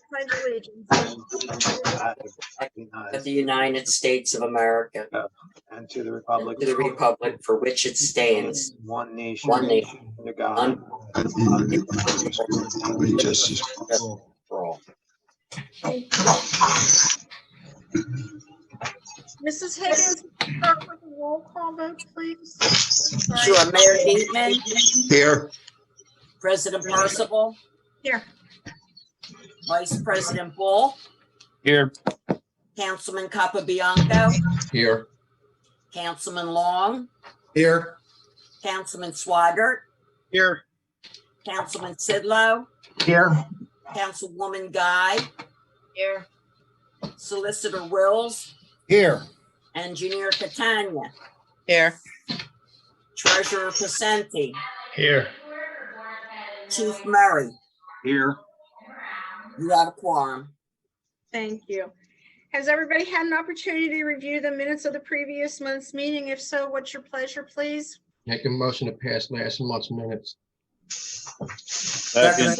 pledge allegiance of the United States of America and to the republic for which it stands, one nation, one nation, under God, Justice. for all. Mrs. Higgins, start with a roll call vote, please. Sure. Mayor Dietman, Here. President Percival, Here. Vice President Bull, Here. Councilman Capabianco, Here. Councilman Long, Here. Councilman Swigert, Here. Councilman Sidlow, Here. Councilwoman Guy, Here. Solicitor Wills, Here. Engineer Catania, Here. Treasurer Pacenti, Here. Chief Murray. Here. You have a quorum. Thank you. Has everybody had an opportunity to review the minutes of the previous month's meeting? If so, what's your pleasure, please? Make a motion to pass last month's minutes. Second.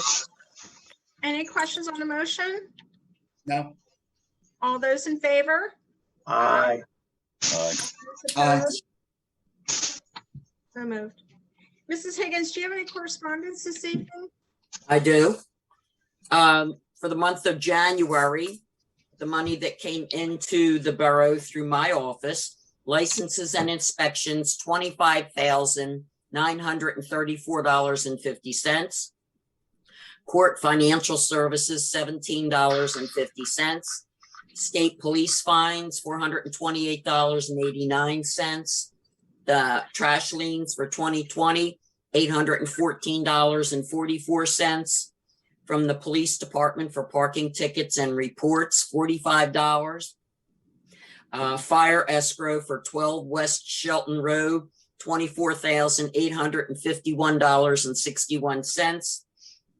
Any questions on the motion? No. All those in favor? aye. Those Aye. opposed? So moved. Mrs. Higgins, do you have any correspondence this evening? I do. For the month of January, the money that came into the borough through my office, licenses and inspections, $25,934.50. Court financial services, $17.50. State police fines, $428.89. The trash liens for 2020, $814.44. From the police department for parking tickets and reports, $45. Fire escrow for 12 West Shelton Road, $24,851.61.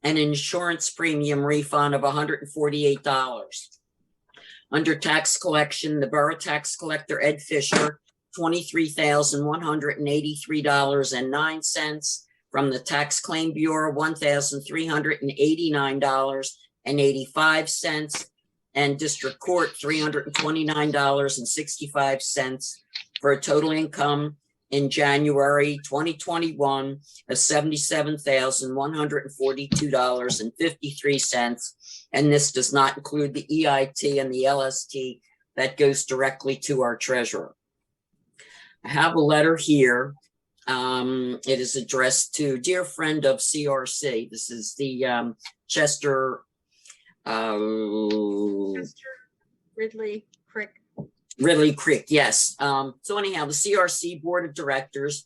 An insurance premium refund of $148. Under tax collection, the borough tax collector, Ed Fisher, $23,183.09. From the Tax Claim Bureau, $1,389.85, and District Court, $329.65, for a total income in January 2021 of $77,142.53. And this does not include the EIT and the LST that goes directly to our treasurer. I have a letter here. It is addressed to dear friend of CRC. This is the Chester Ridley Creek. Ridley Creek, yes. So anyhow, the CRC Board of Directors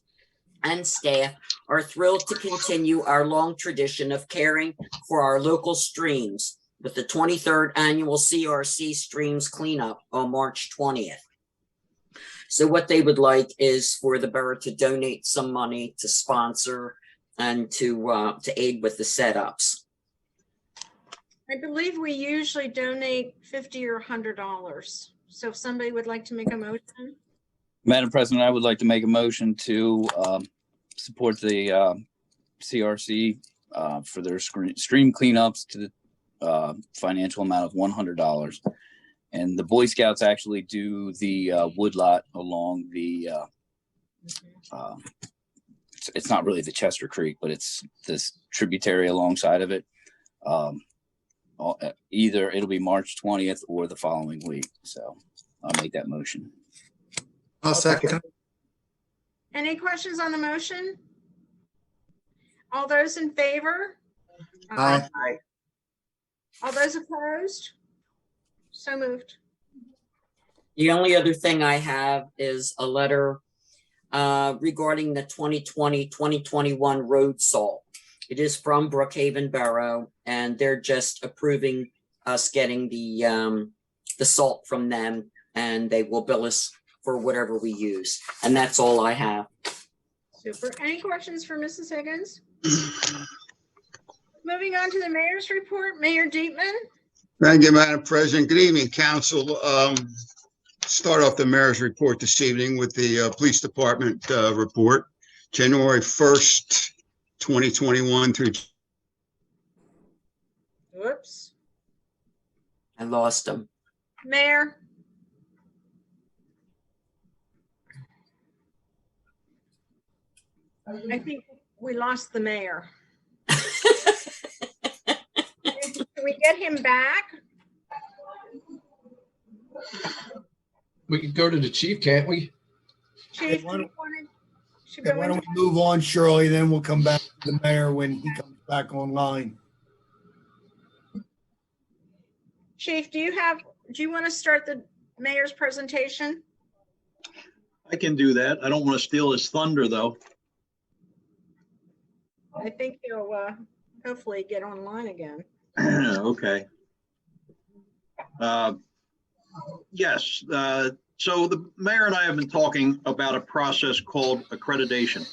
and staff are thrilled to continue our long tradition of caring for our local streams with the 23rd annual CRC Streams Cleanup on March 20th. So what they would like is for the borough to donate some money to sponsor and to aid with the setups. I believe we usually donate $50 or $100. So if somebody would like to make a motion. Madam President, I would like to make a motion to support the CRC for their stream cleanups to the financial amount of $100. And the Boy Scouts actually do the woodlot along the, it's not really the Chester Creek, but it's this tributary alongside of it. Either it'll be March 20th or the following week. So I'll make that motion. I'll second. Any questions on the motion? All those in favor? Aye. All those opposed? So moved. The only other thing I have is a letter regarding the 2020-2021 road salt. It is from Brookhaven Borough, and they're just approving us getting the salt from them, and they will bill us for whatever we use. And that's all I have. Super. Any questions for Mrs. Higgins? Moving on to the mayor's report, Mayor Dietman. Thank you, Madam President. Good evening, council. Start off the mayor's report this evening with the police department report. January 1st, 2021 through. Whoops. I lost him. Mayor? I think we lost the mayor. Can we get him back? We could go to the chief, can't we? Chief, why do you don't- want to Yeah, go why into? don't we move on, Shirley, then we'll come back to the mayor when he comes back online. Chief, do you want to start the mayor's presentation? I can do that. I don't want to steal his thunder, though. I think he'll hopefully get online again. Okay. Yes, so the mayor and I have been talking about a process called accreditation.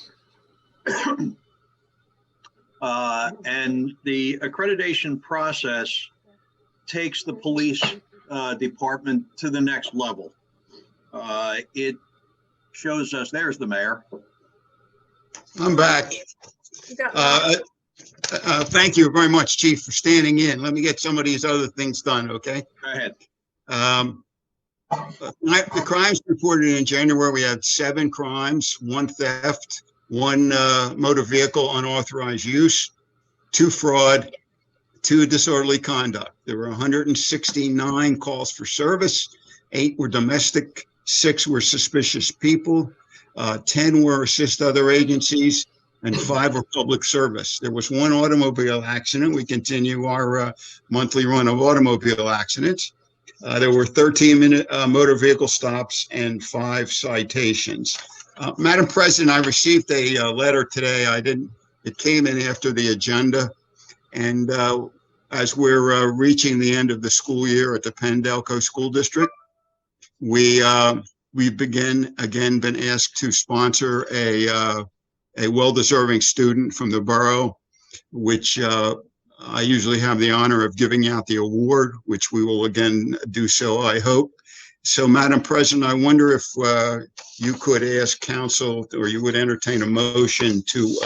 And the accreditation process takes the police department to the next level. It shows us, there's the mayor. I'm back. You got Thank you very much, Chief, for standing in. Let me get some of these other things done, okay? Go ahead. The crimes reported in January, we had 7 crimes, 1 theft, 1 motor vehicle unauthorized use, 2 fraud, 2 disorderly conduct. There were 169 calls for service, 8 were domestic, 6 were suspicious people, 10 were assist other agencies, and 5 were public service. There was 1 automobile accident. We continue our monthly run of automobile accidents. There were 13 motor vehicle stops and 5 citations. Madam President, I received a letter today. It came in after the agenda. And as we're reaching the end of the school year at the Pendelco School District, we've been asked to sponsor a well-deserving student from the borough, which I usually have the honor of giving out the award, which we will again do so, I hope. So, Madam President, I wonder if you could ask council, or you would entertain a motion to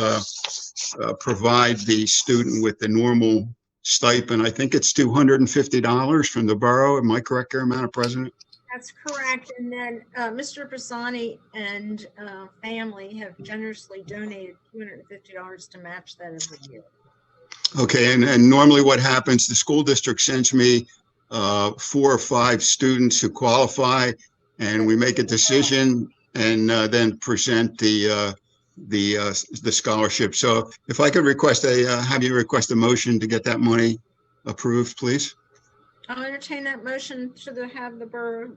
provide the student with the normal stipend. I think it's $250 from the borough. Am I correct here, Madam President? That's correct. And then Mr. Pisani and family have generously donated $250 to match that every year. Okay, and normally what happens, the school district sends me 4 or 5 students who qualify, and we make a decision and then present the scholarship. So if I could request have you request a motion to get that money approved, please. I'll entertain that motion to have the borough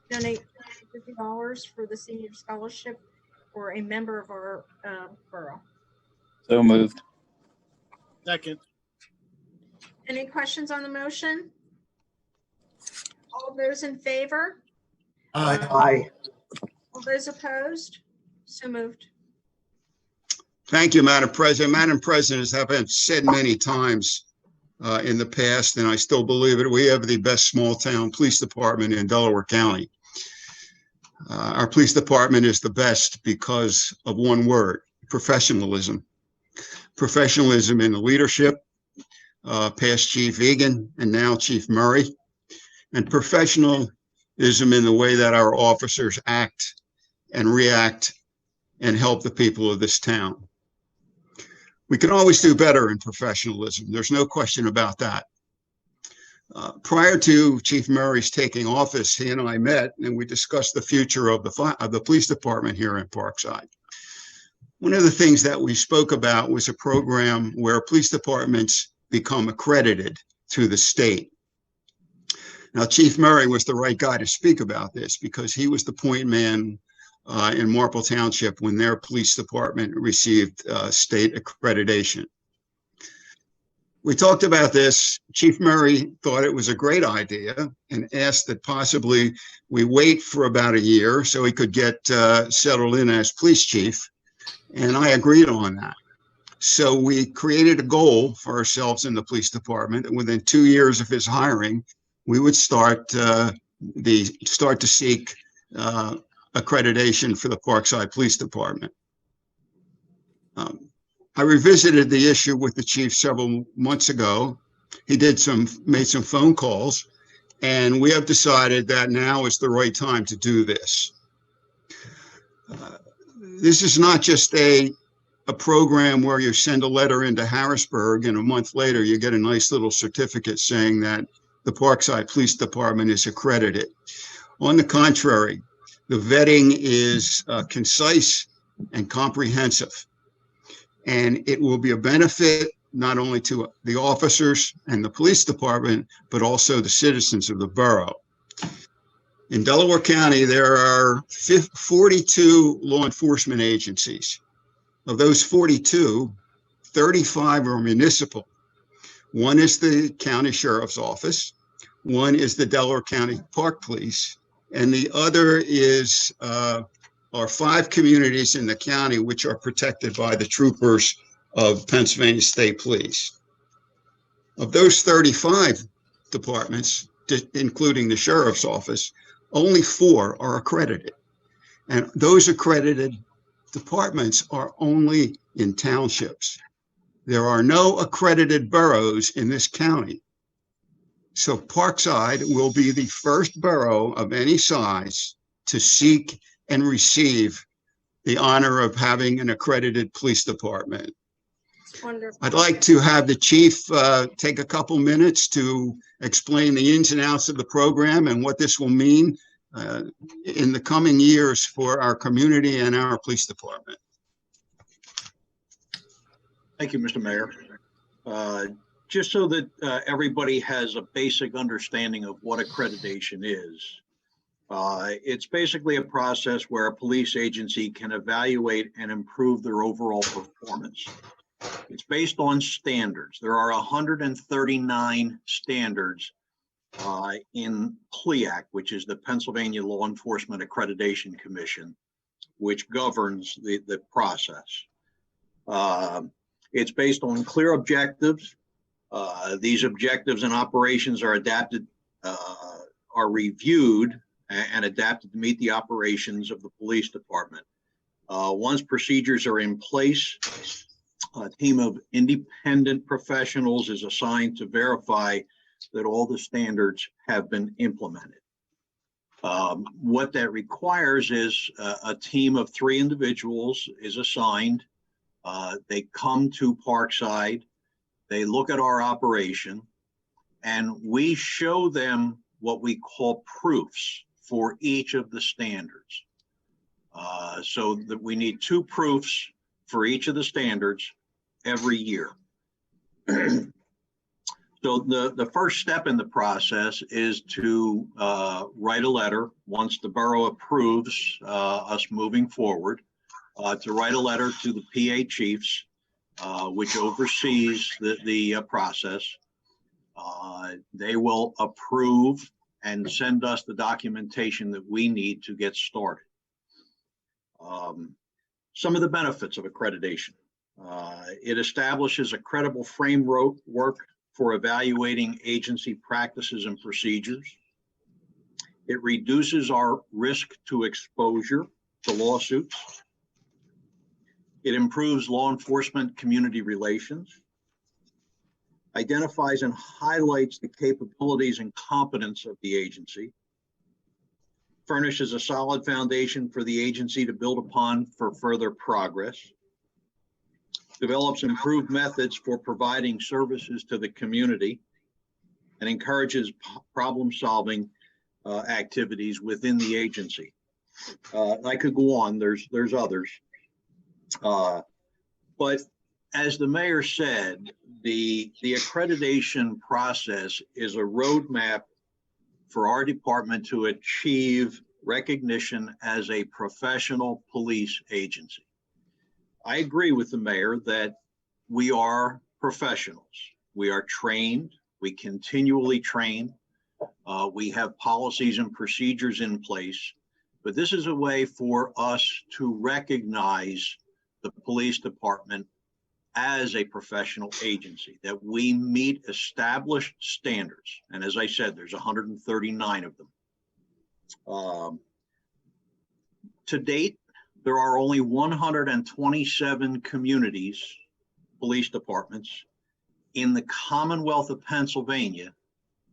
donate $50 for the senior scholarship for a member of our borough. So moved. Second. Any questions on the motion? All those in favor? Aye. All those opposed? So moved. Thank you, Madam President. Madam President, as have been said many times in the past, and I still believe it, we have the best small-town police department in Delaware County. Our police department is the best because of one word: professionalism. Professionalism in the leadership, past Chief Egan and now Chief Murray, and professionalism in the way that our officers act and react and help the people of this town. We can always do better in professionalism. There's no question about that. Prior to Chief Murray's taking office, he and I met and we discussed the future of the police department here in Parkside. One of the things that we spoke about was a program where police departments become accredited through the state. Now, Chief Murray was the right guy to speak about this because he was the point man in Marple Township when their police department received state accreditation. We talked about this. Chief Murray thought it was a great idea and asked that possibly we wait for about a year so he could get settled in as police chief. And I agreed on that. So we created a goal for ourselves in the police department. And within 2 years of his hiring, we would start to seek accreditation for the Parkside Police Department. I revisited the issue with the chief several months ago, he made some phone calls, and we have decided that now is the right time to do this. This is not just a program where you send a letter into Harrisburg and a month later you get a nice little certificate saying that the Parkside Police Department is accredited. On the contrary, the vetting is concise and comprehensive, and it will be a benefit not only to the officers and the police department, but also the citizens of the borough. In Delaware County, there are 42 law enforcement agencies. Of those 42, 35 are municipal. One is the county sheriff's office, one is the Delaware County Park Police, and the other is are 5 communities in the county which are protected by the troopers of Pennsylvania State Police. Of those 35 departments, including the sheriff's office, only 4 are accredited. And those accredited departments are only in townships. There are no accredited boroughs in this county. So Parkside will be the first borough of any size to seek and receive the honor of having an accredited police department. Wonderful. I'd like to have the chief take a couple minutes to explain the ins and outs of the program and what this will mean in the coming years for our community and our police department. Thank you, Mr. Mayor. Just so that everybody has a basic understanding of what accreditation is, it's basically a process where a police agency can evaluate and improve their overall performance. It's based on standards. There are 139 standards in PLEAC, which is the Pennsylvania Law Enforcement Accreditation Commission, which governs the process. It's based on clear objectives. These objectives and operations are reviewed and adapted to meet the operations of the police department. Once procedures are in place, a team of independent professionals is assigned to verify that all the standards have been implemented. What that requires is a team of 3 individuals is assigned. They come to Parkside, they look at our operation, and we show them what we call proofs for each of the standards. So that we need 2 proofs for each of the standards every year. So the first step in the process is to write a letter once the borough approves us moving forward, to write a letter to the PA chiefs, which oversees the process. They will approve and send us the documentation that we need to get started. Some of the benefits of accreditation. It establishes a credible framework for evaluating agency practices and procedures. It reduces our risk to exposure to lawsuits. It improves law enforcement community relations, identifies and highlights the capabilities and competence of the agency, furnishes a solid foundation for the agency to build upon for further progress, develops improved methods for providing services to the community, and encourages problem-solving activities within the agency. I could go on, there's others. But as the mayor said, the accreditation process is a roadmap for our department to achieve recognition as a professional police agency. I agree with the mayor that we are professionals. We are trained, we continually train. We have policies and procedures in place, but this is a way for us to recognize the police department as a professional agency, that we meet established standards. And as I said, there's 139 of them. To date, there are only 127 communities, police departments, in the Commonwealth of Pennsylvania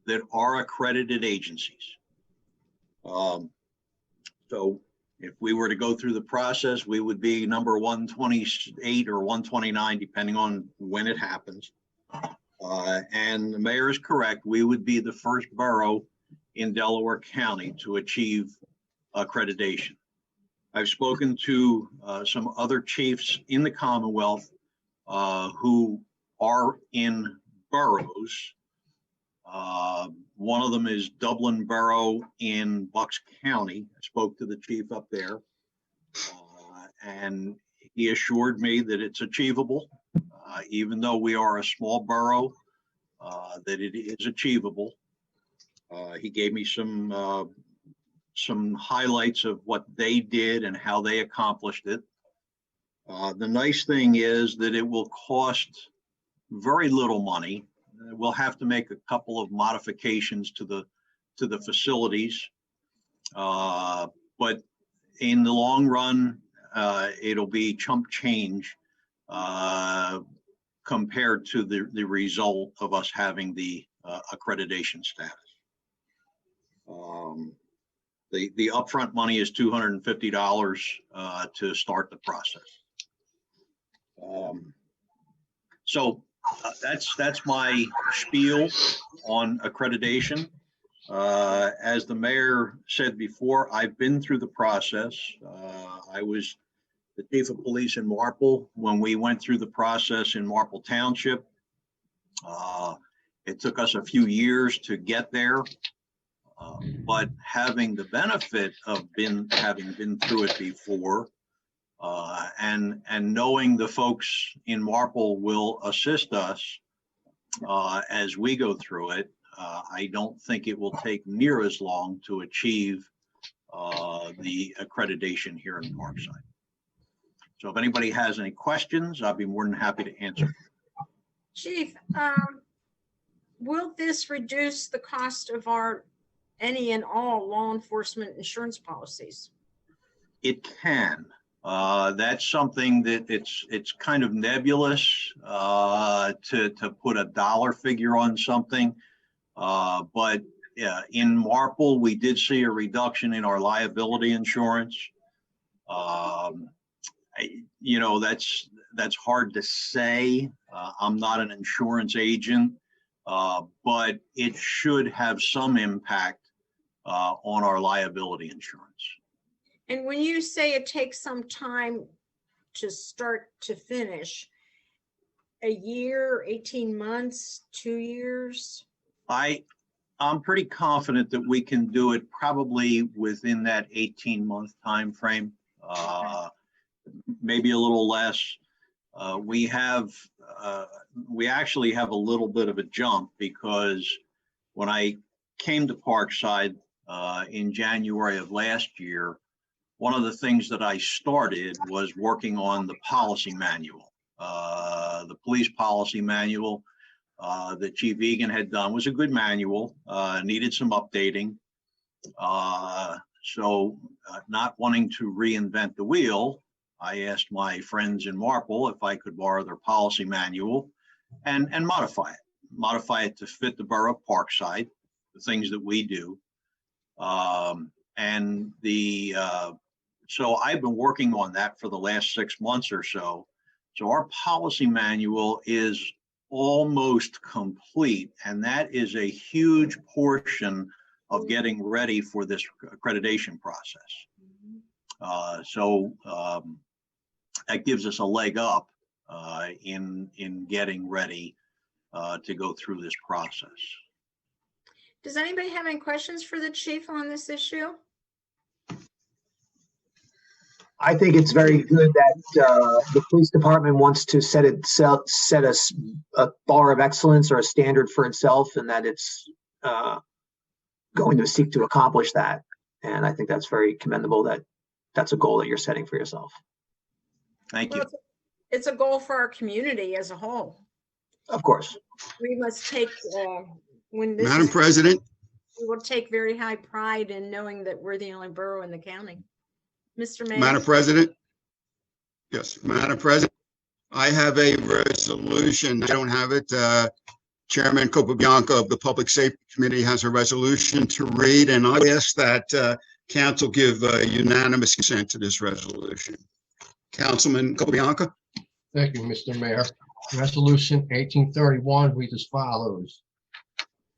that are accredited agencies. So if we were to go through the process, we would be number 128 or 129, depending on when it happens. And the mayor is correct. We would be the first borough in Delaware County to achieve accreditation. I've spoken to some other chiefs in the Commonwealth who are in boroughs. One of them is Dublin Borough in Bucks County. I spoke to the chief up there, and he assured me that it's achievable, even though we are a small borough, that it is achievable. He gave me some highlights of what they did and how they accomplished it. The nice thing is that it will cost very little money. We'll have to make a couple of modifications to the facilities, but in the long run, it'll be chump change compared to the result of us having the accreditation status. The upfront money is $250 to start the process. So that's my spiel on accreditation. As the mayor said before, I've been through the process. I was the chief of police in Marple when we went through the process in Marple Township. It took us a few years to get there, but having the benefit of having been through it before, and knowing the folks in Marple will assist us as we go through it, I don't think it will take near as long to achieve the accreditation here in Parkside. So if anybody has any questions, I'll be more than happy to answer. Chief, will this reduce the cost of our any and all law enforcement insurance policies? It can. That's something that it's kind of nebulous to put a dollar figure on something. But yeah, in Marple, we did see a reduction in our liability insurance. You know, that's hard to say. I'm not an insurance agent, but it should have some impact on our liability insurance. And when you say it takes some time to start to finish, a year, 18 months, 2 years? I'm pretty confident that we can do it probably within that 18-month time frame, maybe a little less. We actually have a little bit of a jump because when I came to Parkside in January of last year, one of the things that I started was working on the policy manual. The police policy manual that Chief Egan had done was a good manual, needed some updating. So not wanting to reinvent the wheel, I asked my friends in Marple if I could borrow their policy manual and modify it to fit the borough of Parkside, the things that we do. So I've been working on that for the last 6 months or so. So our policy manual is almost complete, and that is a huge portion of getting ready for this accreditation process. That gives us a leg up in getting ready to go through this process. Does anybody have any questions for the chief on this issue? I think it's very good that the police department wants to set a bar of excellence or a standard for itself, and that it's going to seek to accomplish that. And I think that's very commendable that that's a goal that you're setting for yourself. Thank you. It's a goal for our community as a whole. Of course. We must take, when this Madam President, we will take very high pride in knowing that we're the only borough in the county. Mr. Mayor. Madam President. Yes, Madam President. I have a resolution. I don't have it. Chairman Capabianco of the Public Safety Committee has a resolution to read, and I ask that council give unanimous consent to this resolution. Councilman Capabianco? Thank you, Mr. Mayor. Resolution 1831 reads as follows.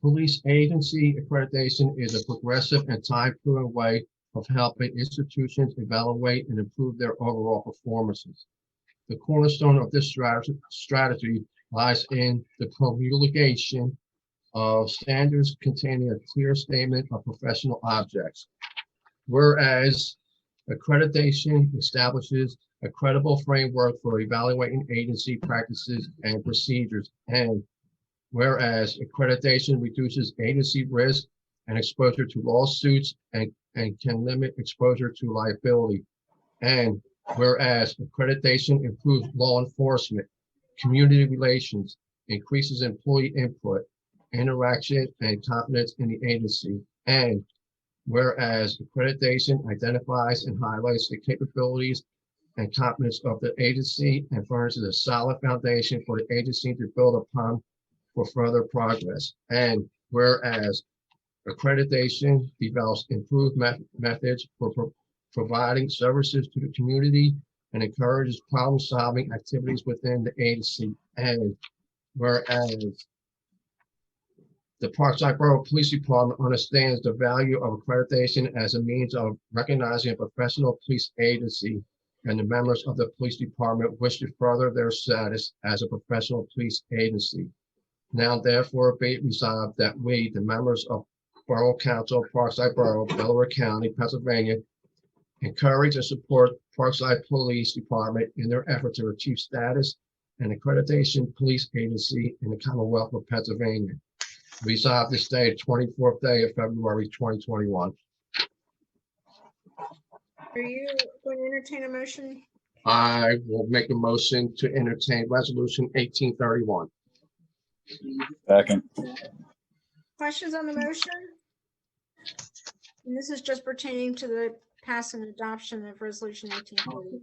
Police agency accreditation is a progressive and time-proven way of helping institutions evaluate and improve their overall performances. The cornerstone of this strategy lies in the promulgation of standards containing a clear statement of professional objects. Whereas accreditation establishes a credible framework for evaluating agency practices and procedures, and whereas accreditation reduces agency risk and exposure to lawsuits and can limit exposure to liability, and whereas accreditation improves law enforcement, community relations, increases employee input, interaction, and confidence in the agency, and whereas accreditation identifies and highlights the capabilities and competence of the agency and furnishes a solid foundation for the agency to build upon for further progress, and whereas accreditation develops improved methods for providing services to the community and encourages problem-solving activities within the agency, and whereas the Parkside Borough Police Department understands the value of accreditation as a means of recognizing a professional police agency, and the members of the police department wish to further their status as a professional police agency. Now therefore be it resolved that we, the members of Borough Council, Parkside Borough, Delaware County, Pennsylvania, encourage and support Parkside Police Department in their effort to achieve status and accreditation police agency in the Commonwealth of Pennsylvania. Resolved this day, 24th day of February, 2021. Are you going to entertain a motion? I will make a motion to entertain resolution 1831. Second. Questions on the motion? And this is just pertaining to the pass and adoption of resolution 1830.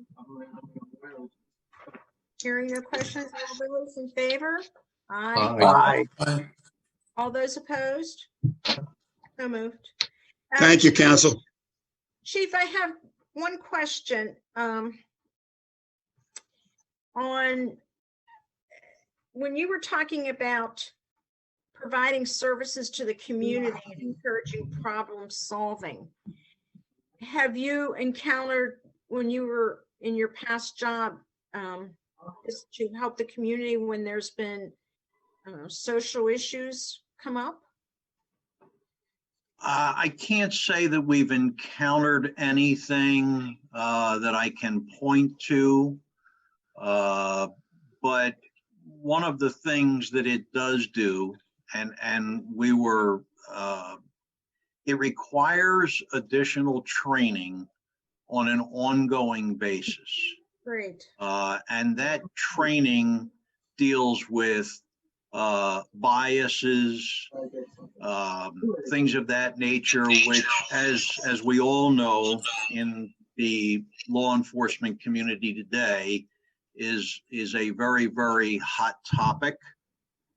Hearing no questions, all those in favor? Aye. Aye. All those opposed? So moved. Thank you, council. Chief, I have one question. On when you were talking about providing services to the community and encouraging problem solving, have you encountered when you were in your past job is to help the community when there's been social issues come up? I can't say that we've encountered anything that I can point to, but one of the things that it does do, and we were, it requires additional training on an ongoing basis. Great. And that training deals with biases, things of that nature, which, as we all know, in the law enforcement community today, is a very, very hot topic.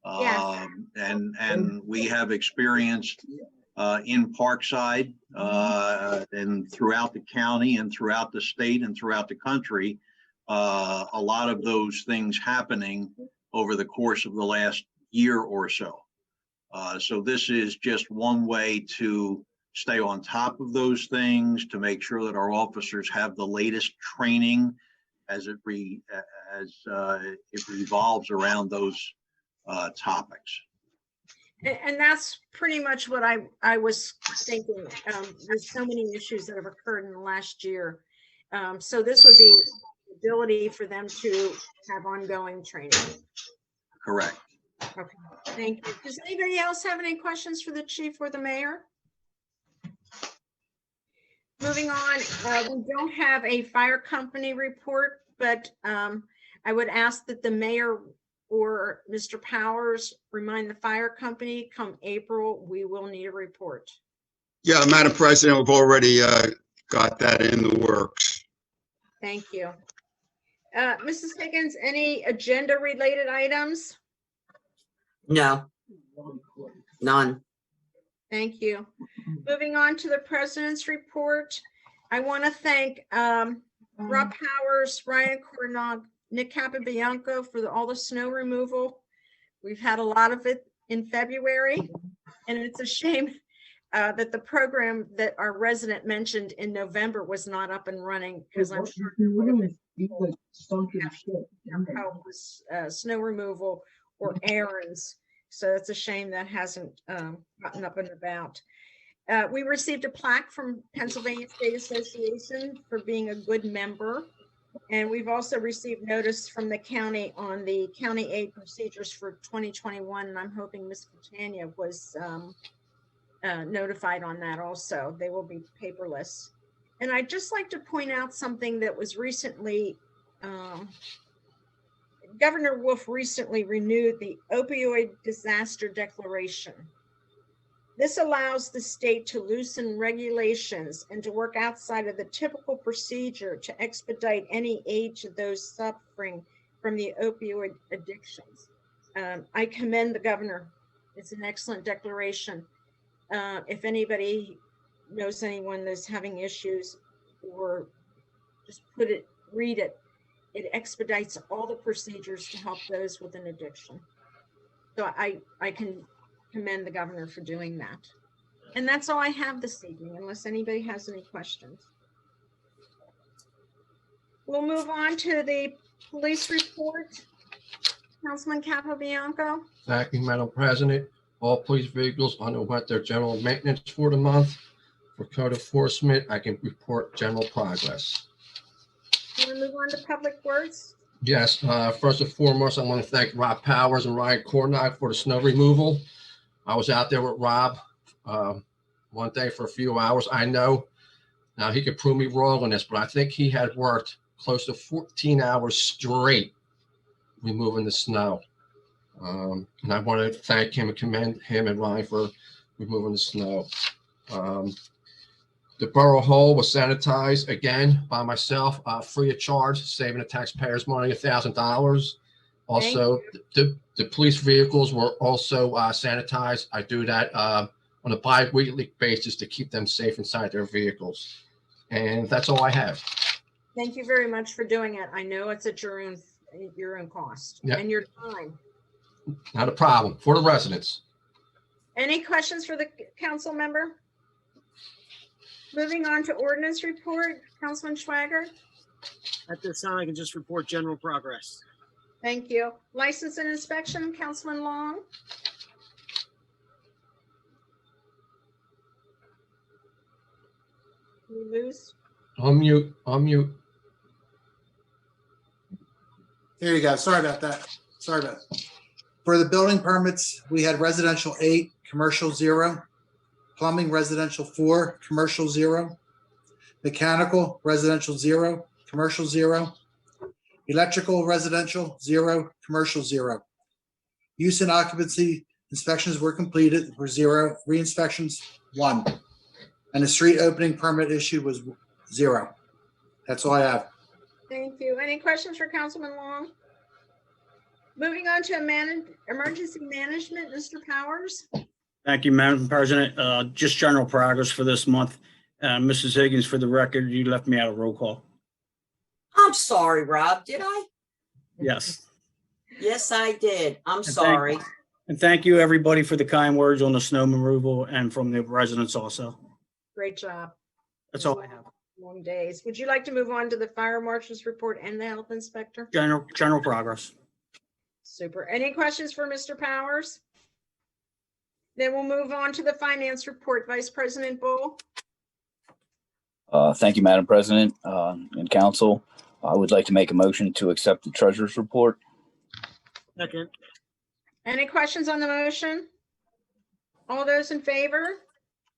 Yes. And we have experienced in Parkside and throughout the county and throughout the state and throughout the country, a lot of those things happening over the course of the last year or so. So this is just one way to stay on top of those things, to make sure that our officers have the latest training as it revolves around those topics. And that's pretty much what I was thinking. There's so many issues that have occurred in the last year. So this would be the ability for them to have ongoing training. Correct. Okay, thank you. Does anybody else have any questions for the chief or the mayor? Moving on, we don't have a fire company report, but I would ask that the mayor or Mr. Powers remind the fire company come April, we will need a report. Yeah, Madam President, we've already got that in the works. Thank you. Mrs. Higgins, any agenda related items? No, none. Thank you. Moving on to the president's report. I want to thank Rob Powers, Ryan Cornog, Nick Capabianco for all the snow removal. We've had a lot of it in February, and it's a shame that the program that our resident mentioned in November was not up and running, because I'm sure there would have been help with snow removal or errands. So it's a shame that hasn't gotten up and about. We received a plaque from Pennsylvania State Association for being a good member. And we've also received notice from the county on the county aid procedures for 2021. And I'm hoping Ms. Catania was notified on that also. They will be paperless. And I'd just like to point out something that was recently, Governor Wolf recently renewed the Opioid Disaster Declaration. This allows the state to loosen regulations and to work outside of the typical procedure to expedite any aid to those suffering from the opioid addictions. I commend the governor. It's an excellent declaration. If anybody knows anyone that's having issues, or just read it. It expedites all the procedures to help those with an addiction. So I can commend the governor for doing that. And that's all I have this evening, unless anybody has any questions. We'll move on to the police report. Councilman Capabianco. Thank you, Madam President. All police vehicles underwent their general maintenance for the month. For code enforcement, I can report general progress. We'll move on to public works. Yes, first and foremost, I want to thank Rob Powers and Ryan Cornog for the snow removal. I was out there with Rob one day for a few hours. I know now he could prove me wrong on this, but I think he had worked close to 14 hours straight removing the snow. And I want to thank him and commend him and Ryan for removing the snow. The Borough Hall was sanitized again by myself, free of charge, saving the taxpayers money, $1,000. Also, the police vehicles were also sanitized. I do that on a bi-weekly basis to keep them safe inside their vehicles. And that's all I have. Thank you very much for doing it. I know it's at your own cost and your time. Not a problem for the residents. Any questions for the council member? Moving on to ordinance report, Councilman Schwager. At this time, I can just report general progress. Thank you. License and inspection, Councilman Long. We lose. Unmute. Here you go. Sorry about that. For the building permits, we had residential 8, commercial 0, plumbing residential 4, commercial 0, mechanical residential 0, commercial 0, electrical residential 0, commercial 0. Use and occupancy inspections were completed for 0, re-inspections 1, and the street opening permit issue was 0. That's all I have. Thank you. Any questions for Councilman Long? Moving on to emergency management, Mr. Powers. Thank you, Madam President. Just general progress for this month. Mrs. Higgins, for the record, you left me out of roll call. I'm sorry, Rob. Did I? Yes. Yes, I did. I'm sorry. And thank you, everybody, for the kind words on the snow removal and from the residents also. Great job. That's all I have. Long days. Would you like to move on to the fire marshal's report and the health inspector? General progress. Super. Any questions for Mr. Powers? Then we'll move on to the finance report. Vice President Bull. Thank you, Madam President and Council. I would like to make a motion to accept the treasurer's report. Second. Any questions on the motion? All those in favor?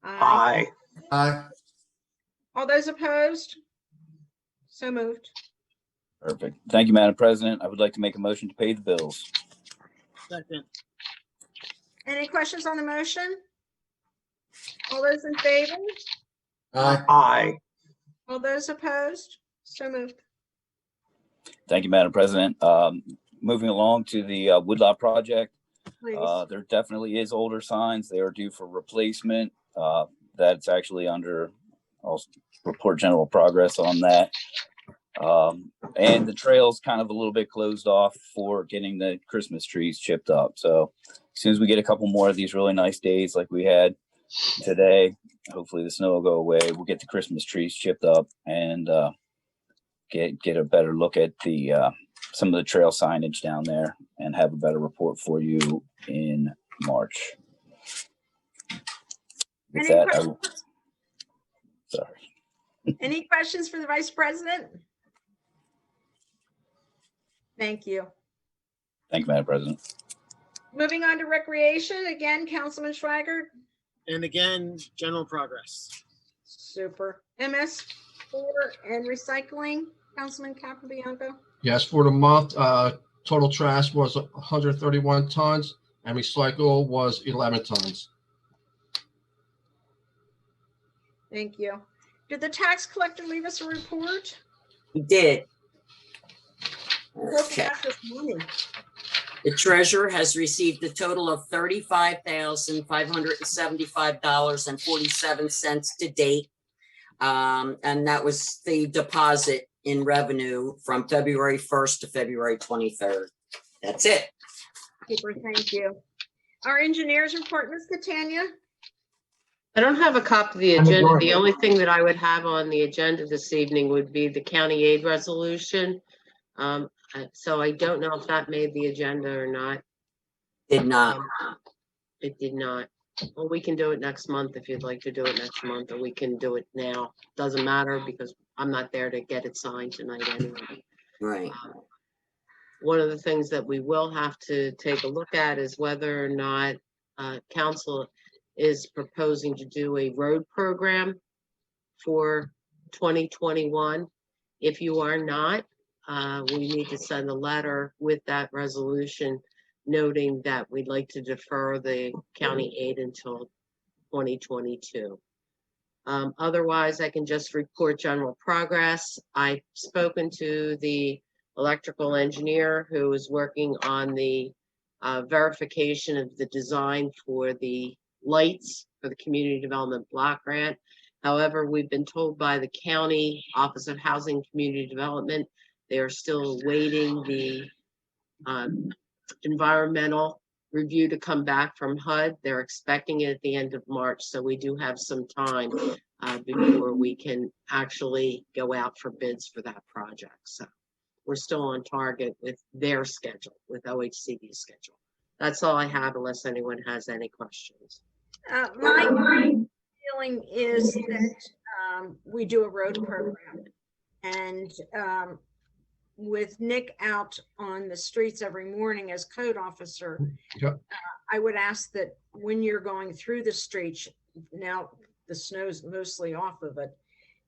Aye. All those opposed? So moved. Perfect. Thank you, Madam President. I would like to make a motion to pay the bills. Second. Any questions on the motion? All those in favor? Aye. All those opposed? So moved. Thank you, Madam President. Moving along to the Woodlot Project. Please. There definitely is older signs. They are due for replacement. That's actually under, I'll report general progress on that. And the trail's kind of a little bit closed off for getting the Christmas trees chipped up. So as soon as we get a couple more of these really nice days like we had today, hopefully the snow will go away. We'll get the Christmas trees chipped up and get a better look at the some of the trail signage down there and have a better report for you in March. With Any that, questions? sorry. Any questions for the Vice President? Thank you. Thank you, Madam President. Moving on to recreation, again, Councilman Schweigert. And again, general progress. Super. MS4 and recycling, Councilman Capabianco. Yes, for the month, total trash was 131 tons and recycle was 11 tons. Thank you. Did the tax collector leave us a report? He did. What's Okay. about this money? The treasurer has received a total of $35,575.47 to date. And that was the deposit in revenue from February 1st to February 23rd. That's it. Super, thank you. Our engineers report, Ms. Catania. I don't have a copy of the agenda. The only thing that I would have on the agenda this evening would be the county aid resolution. So I don't know if that made the agenda or not. Did not. It did not. Well, we can do it next month if you'd like to do it next month, or we can do it now. Doesn't matter because I'm not there to get it signed tonight anyway. Right. One of the things that we will have to take a look at is whether or not council is proposing to do a road program for 2021. If you are not, we need to send a letter with that resolution noting that we'd like to defer the county aid until 2022. Otherwise, I can just report general progress. I've spoken to the electrical engineer who is working on the verification of the design for the lights for the community development block grant. However, we've been told by the county Office of Housing and Community Development, they are still awaiting the environmental review to come back from HUD. They're expecting it at the end of March, so we do have some time before we can actually go out for bids for that project. So we're still on target with their schedule, with OHCD's schedule. That's all I have unless anyone has any questions. My feeling is that we do a road program, and with Nick out on the streets every morning as code officer, I would ask that when you're going through the streets, now the snow's mostly off of it,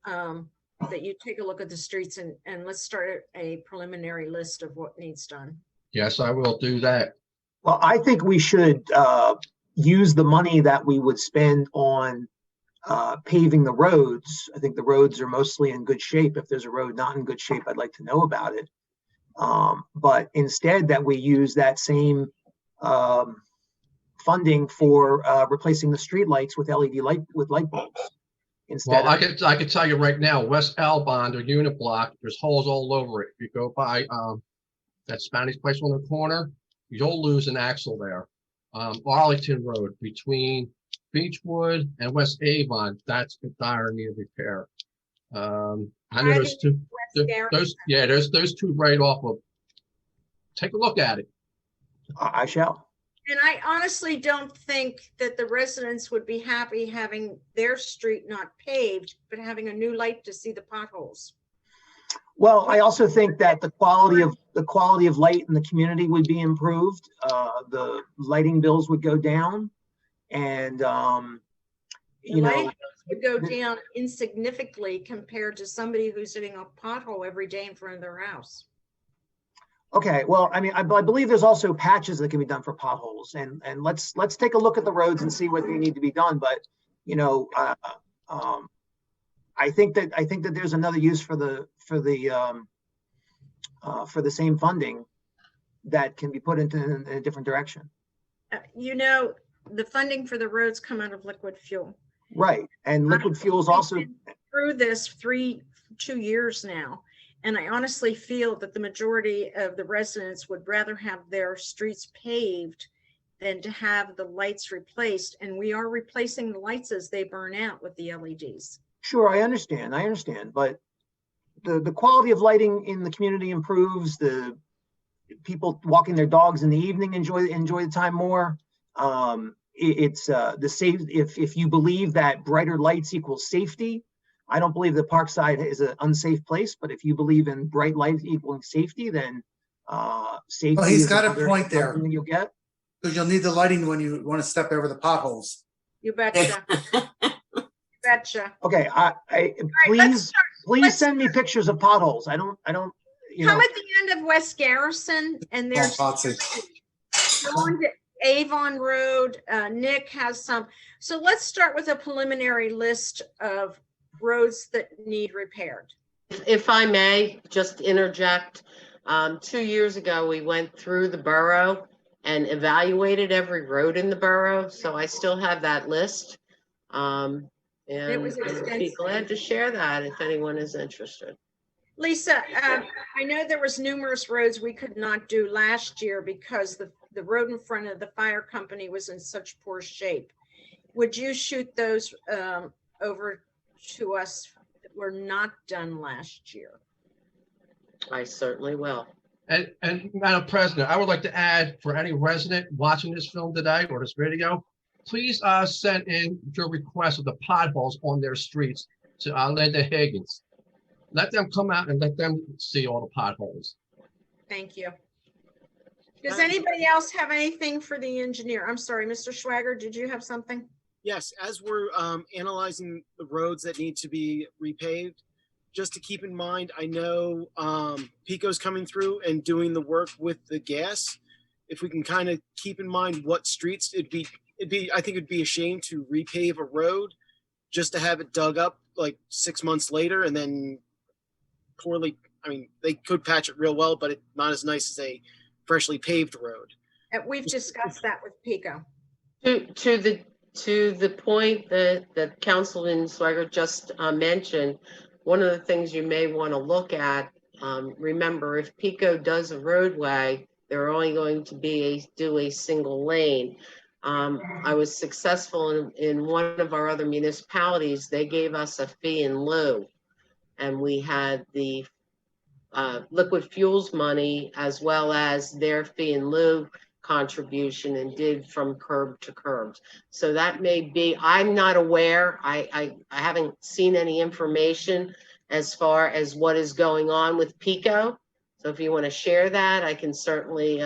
that you take a look at the streets and let's start a preliminary list of what needs done. Yes, I will do that. Well, I think we should use the money that we would spend on paving the roads. I think the roads are mostly in good shape. If there's a road not in good shape, I'd like to know about it. But instead that we use that same funding for replacing the street lights with LED light bulbs. Instead, Well, I could tell you right now, West Albond or Unit Block, there's holes all over it. If you go by that Spanish place on the corner, you'll lose an axle there. Arlington Road between Beechwood and West Avon, that's in dire need of repair. I know there's two. There's those two right off of. Take a look at it. I shall. And I honestly don't think that the residents would be happy having their street not paved, but having a new light to see the potholes. Well, I also think that the quality of light in the community would be improved. The lighting bills would go down, and you know, bills would go down insignificantly compared to somebody who's hitting a pothole every day in front of their house. Okay, well, I mean, I believe there's also patches that can be done for potholes, and let's take a look at the roads and see what they need to be done. But you know, I think that there's another use for the for the same funding that can be put into in a different direction. You know, the funding for the roads come out of liquid fuel. Right, and liquid fuels We've also, been through this 2 years now. And I honestly feel that the majority of the residents would rather have their streets paved than to have the lights replaced. And we are replacing the lights as they burn out with the LEDs. sure, I understand, but the quality of lighting in the community improves. The people walking their dogs in the evening enjoy the time more. It's the safe. If you believe that brighter lights equals safety, I don't believe that Parkside is an unsafe place. But if you believe in bright lights equaling safety, then safety. Well, he's is got a another point there. thing that you'll get. Because you'll need the lighting when you want to step over the potholes. You betcha. You betcha. Okay, let's please send me pictures of potholes. I don't. You Come know. at the end of West Garrison, and there's Oh, Patsy. going to Avon Road. Nick has some. So let's start with a preliminary list of roads that need repaired. If I may just interject, 2 years ago, we went through the borough and evaluated every road in the borough. So I still have that list. And It was I'd be extensive. glad to share that if anyone is interested. Lisa, I know there was numerous roads we could not do last year because the road in front of the fire company was in such poor shape. Would you shoot those over to us that were not done last year? I certainly will. And Madam President, I would like to add for any resident watching this film today or this video, please send in your request of the potholes on their streets to Linda Higgins. Let them come out and let them see all the potholes. Thank you. Does anybody else have anything for the engineer? I'm sorry, Mr. Schwager, did you have something? Yes, as we're analyzing the roads that need to be repaved, just to keep in mind, I know Pico's coming through and doing the work with the gas. If we can kind of keep in mind what streets I think it'd be a shame to repave a road just to have it dug up like 6 months later and then poorly. I mean, they could patch it real well, but it's not as nice as a freshly paved road. We've discussed that with Pico. To the point that Councilman Swagger just mentioned, one of the things you may want to look at, remember, if Pico does a roadway, they're only going to do a single lane. I was successful in one of our other municipalities. They gave us a fee in lieu, and we had the liquid fuels money as well as their fee in lieu contribution and did from curb to curb. So that may be, I'm not aware, I haven't seen any information as far as what is going on with Pico. So if you want to share that, I can certainly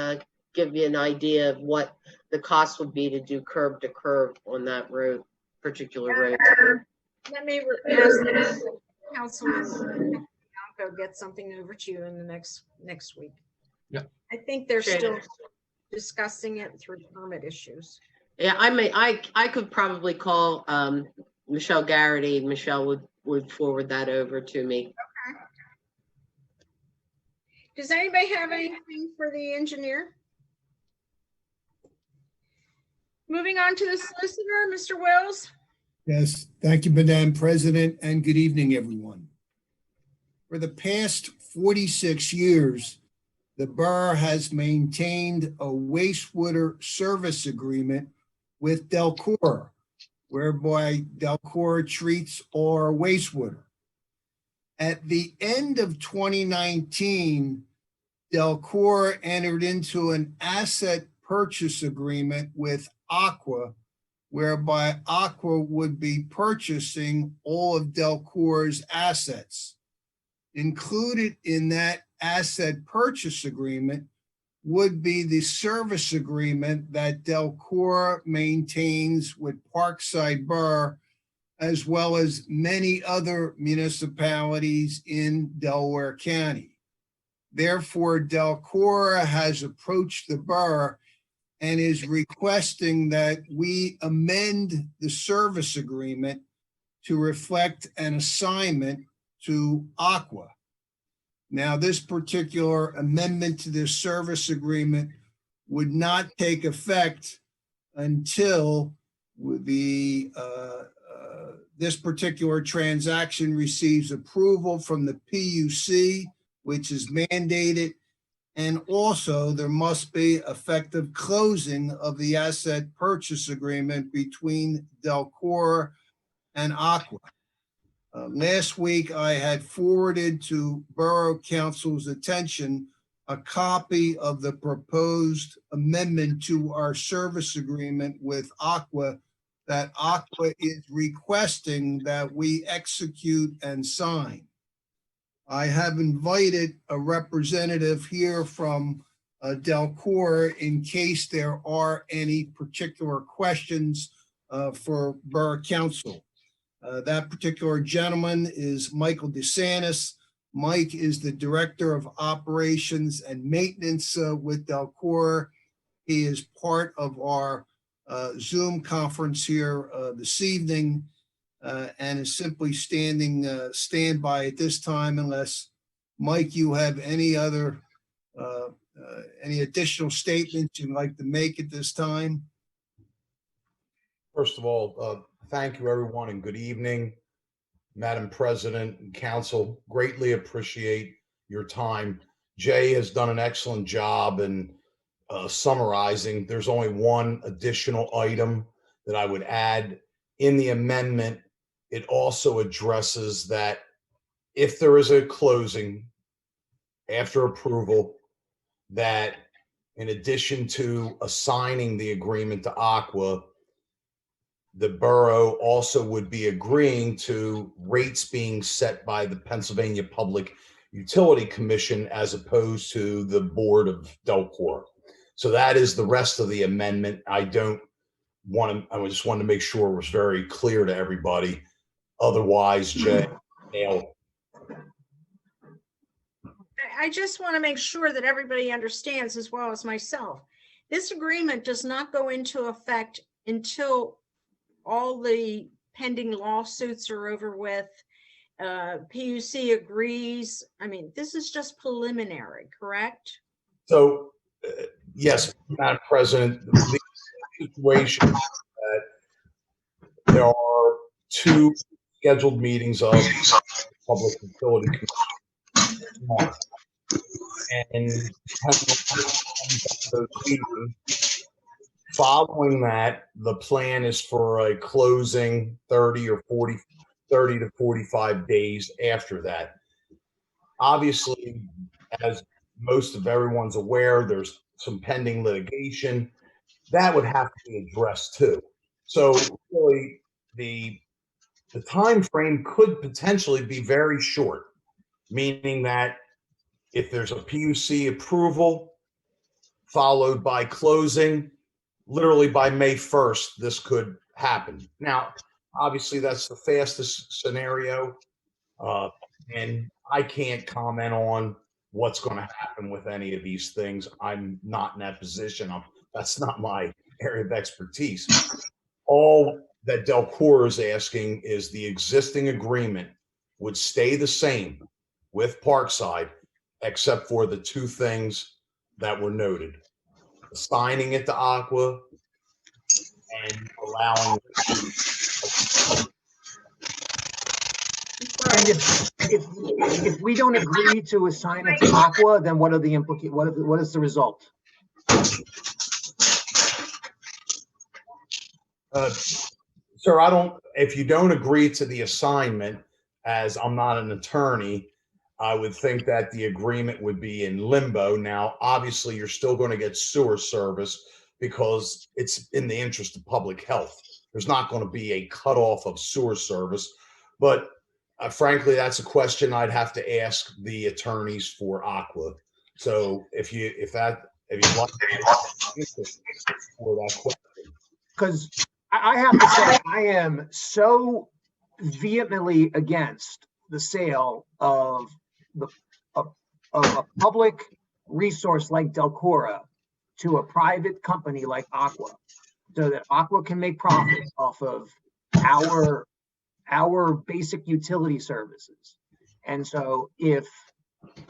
give you an idea of what the cost would be to do curb to curb on that road, particular road. Let me ask Councilman Bianco get something over to you in the next week. Yeah. I think they're still discussing it through permit issues. Yeah, I could probably call Michelle Garrity, and Michelle would forward that over to me. Okay. Does anybody have anything for the engineer? Moving on to the solicitor, Mr. Wills. Yes, thank you, Madam President, and good evening, everyone. For the past 46 years, the borough has maintained a wastewater service agreement with Delcor, whereby Delcor treats all our wastewater. At the end of 2019, Delcor entered into an asset purchase agreement with Aqua, whereby Aqua would be purchasing all of Delcor's assets. Included in that asset purchase agreement would be the service agreement that Delcor maintains with Parkside Borough, as well as many other municipalities in Delaware County. Therefore, Delcor has approached the borough and is requesting that we amend the service agreement to reflect an assignment to Aqua. Now, this particular amendment to this service agreement would not take effect until this particular transaction receives approval from the PUC, which is mandated. And also there must be effective closing of the asset purchase agreement between Delcor and Aqua. Last week, I had forwarded to Borough Council's attention a copy of the proposed amendment to our service agreement with Aqua that Aqua is requesting that we execute and sign. I have invited a representative here from Delcor in case there are any particular questions for Borough Council. That particular gentleman is Michael DeSantis. Mike is the Director of Operations and Maintenance with Delcor. He is part of our Zoom conference here this evening and is simply standby at this time unless, Mike, you have any other, any additional statements you'd like to make at this time? First of all, thank you, everyone, and good evening. Madam President and Council, greatly appreciate your time. Jay has done an excellent job in summarizing. There's only one additional item that I would add. In the amendment, it also addresses that if there is a closing after approval, that in addition to assigning the agreement to Aqua, the borough also would be agreeing to rates being set by the Pennsylvania Public Utility Commission as opposed to the Board of Delcor. So that is the rest of the amendment. I just wanted to make sure it was very clear to everybody. Otherwise, Jay, I just want to make sure that everybody understands, as well as myself, this agreement does not go into effect until all the pending lawsuits are over with. PUC agrees. I mean, this is just preliminary, correct? So, yes, Madam President, the situation is that there are two scheduled meetings of Public Utility Commission. And those meetings, following that, the plan is for a closing 30 to 45 days after that. Obviously, as most of everyone's aware, there's some pending litigation that would have to be addressed too. So really, the time frame could potentially be very short, meaning that if there's a PUC approval followed by closing, literally by May 1st, this could happen. Now, obviously, that's the fastest scenario, and I can't comment on what's going to happen with any of these things. I'm not in that position. That's not my area of expertise. All that Delcor is asking is the existing agreement would stay the same with Parkside, except for the two things that were noted: assigning it to Aqua and allowing. And if we don't agree to assign it to Aqua, then what are the what is the result? Sir, if you don't agree to the assignment, as I'm not an attorney, I would think that the agreement would be in limbo. Now, obviously, you're still going to get sewer service because it's in the interest of public health. There's not going to be a cutoff of sewer service, but frankly, that's a question I'd have to ask the attorneys for Aqua. So if you'd like to answer for that question. Because I have to say, I am so vehemently against the sale of a public resource like Delcora to a private company like Aqua, so that Aqua can make profits off of our basic utility services. And so if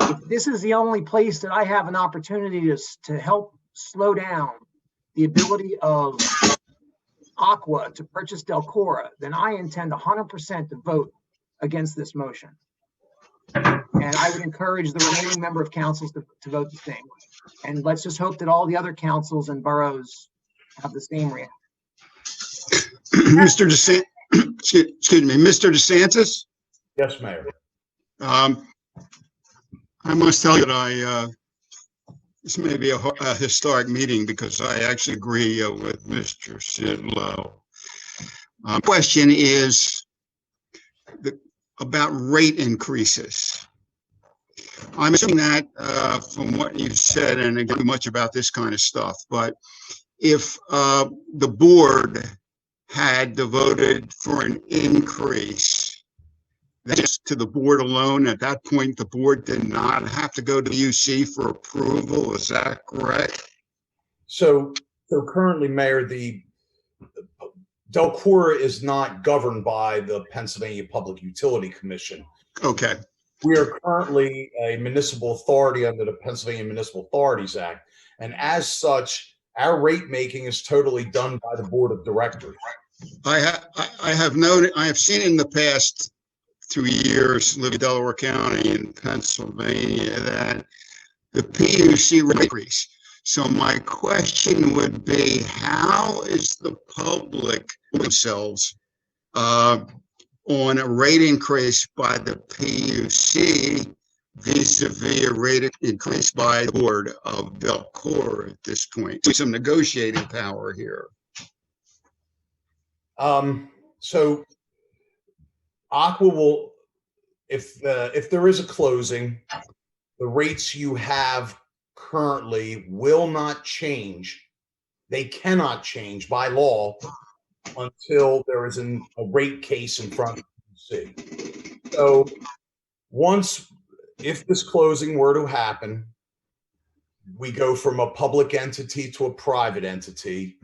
if this is the only place that I have an opportunity to help slow down the ability of Aqua to purchase Delcora, then I intend 100% to vote against this motion. And I would encourage the remaining member of councils to vote the same way. And let's just hope that all the other councils and boroughs have the same reaction. Mr. excuse me, Mr. DeSantis? Yes, Mayor. I must tell you that this may be a historic meeting because I actually agree with Mr. Sidlow. Question is about rate increases. I'm assuming that from what you said, and again, much about this kind of stuff, but if the board had voted for an increase, that's to the board alone, at that point, the board did not have to go to the UC for approval. Is that correct? So currently, Mayor, the Delcora is not governed by the Pennsylvania Public Utility Commission. Okay. We are currently a municipal authority under the Pennsylvania Municipal Authorities Act. And as such, our rate making is totally done by the board of directors. I have seen in the past 2 years, living in Delaware County in Pennsylvania, that the PUC rate increase. So my question would be, how is the public themselves on a rate increase by the PUC vis-a-vis a rate increase by the board of Delcora at this point? Some negotiating power here. So Aqua will, if there is a closing, the rates you have currently will not change. They cannot change by law until there is a rate case in front of the PUC. So if this closing were to happen, we go from a public entity to a private entity.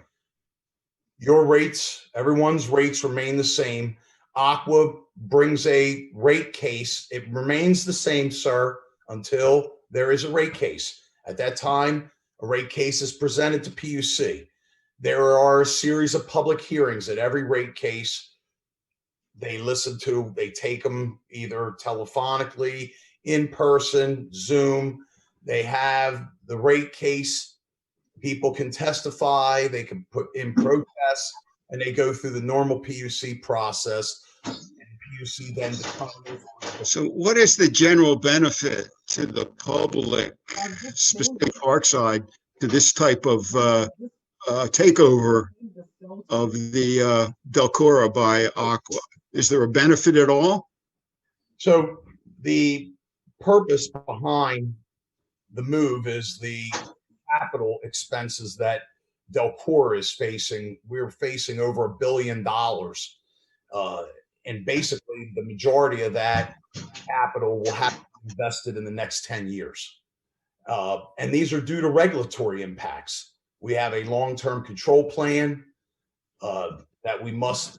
Your rates, everyone's rates remain the same. Aqua brings a rate case. It remains the same, sir, until there is a rate case. At that time, a rate case is presented to PUC. There are a series of public hearings at every rate case. They listen to, they take them either telephonically, in person, Zoom. They have the rate case. People can testify, they can put in protests, and they go through the normal PUC process. And PUC then determines. So what is the general benefit to the public, specifically Parkside, to this type of takeover of the Delcora by Aqua? Is there a benefit at all? So the purpose behind the move is the capital expenses that Delcora is facing. We're facing over $1 billion. And basically the majority of that capital will have to be invested in the next 10 years. And these are due to regulatory impacts. We have a long-term control plan that we must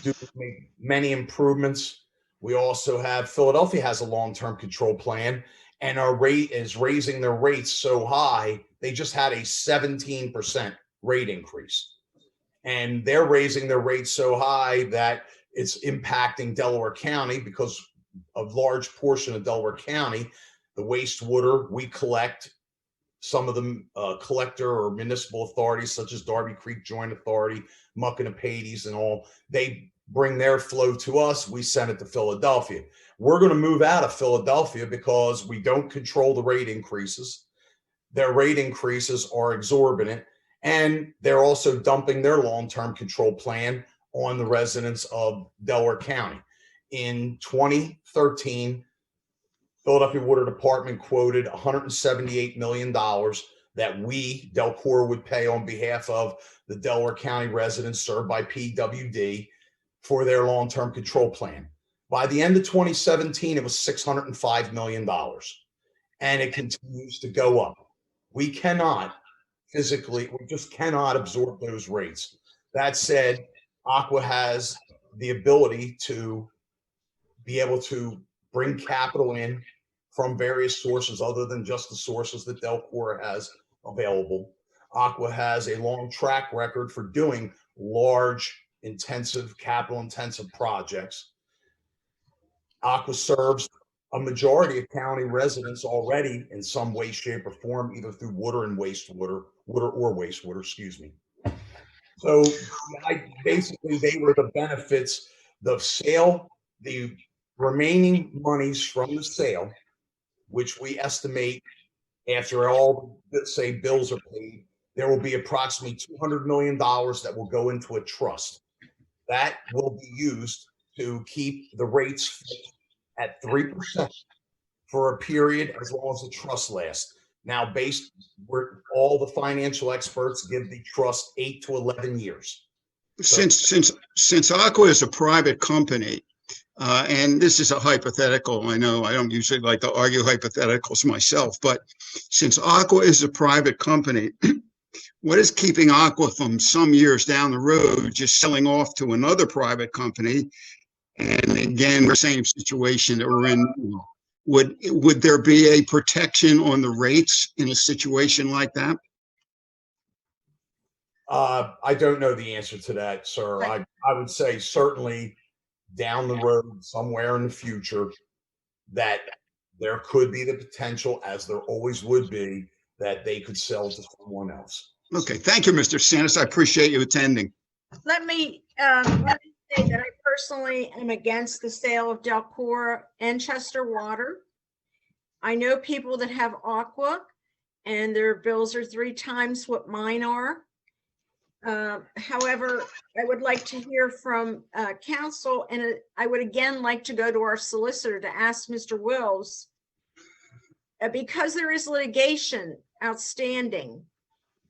do, make many improvements. We also have, Philadelphia has a long-term control plan, and our rate is raising their rates so high. They just had a 17% rate increase. And they're raising their rates so high that it's impacting Delaware County, because a large portion of Delaware County, the wastewater we collect, some of them collector or municipal authorities such as Darby Creek Joint Authority, Muckinapades and all, they bring their flow to us. We send it to Philadelphia. We're going to move out of Philadelphia because we don't control the rate increases. Their rate increases are exorbitant, and they're also dumping their long-term control plan on the residents of Delaware County. In 2013, Philadelphia Water Department quoted $178 million that we, Delcora, would pay on behalf of the Delaware County residents served by PWD for their long-term control plan. By the end of 2017, it was $605 million, and it continues to go up. We cannot physically, we just cannot absorb those rates. That said, Aqua has the ability to be able to bring capital in from various sources other than just the sources that Delcor has available. Aqua has a long track record for doing large, intensive, capital-intensive projects. Aqua serves a majority of county residents already in some way, shape, or form, either through water or wastewater, excuse me. So basically, they were the benefits, the sale, the remaining monies from the sale, which we estimate after all, let's say, bills are paid, there will be approximately $200 million that will go into a trust. That will be used to keep the rates fixed at 3% for a period as long as the trust lasts. Now, based where all the financial experts give the trust 8 to 11 years. Since Aqua is a private company, and this is a hypothetical, I know I don't usually like to argue hypotheticals myself, but since Aqua is a private company, what is keeping Aqua from some years down the road just selling off to another private company? And again, the same situation that we're in. Would there be a protection on the rates in a situation like that? I don't know the answer to that, sir. I would say certainly down the road, somewhere in the future, that there could be the potential, as there always would be, that they could sell to someone else. Okay, thank you, Mr. Sanis. I appreciate you attending. Let me say that I personally am against the sale of Delcor and Chester Water. I know people that have Aqua and their bills are 3 times what mine are. However, I would like to hear from council, and I would again like to go to our solicitor to ask Mr. Wills, because there is litigation outstanding,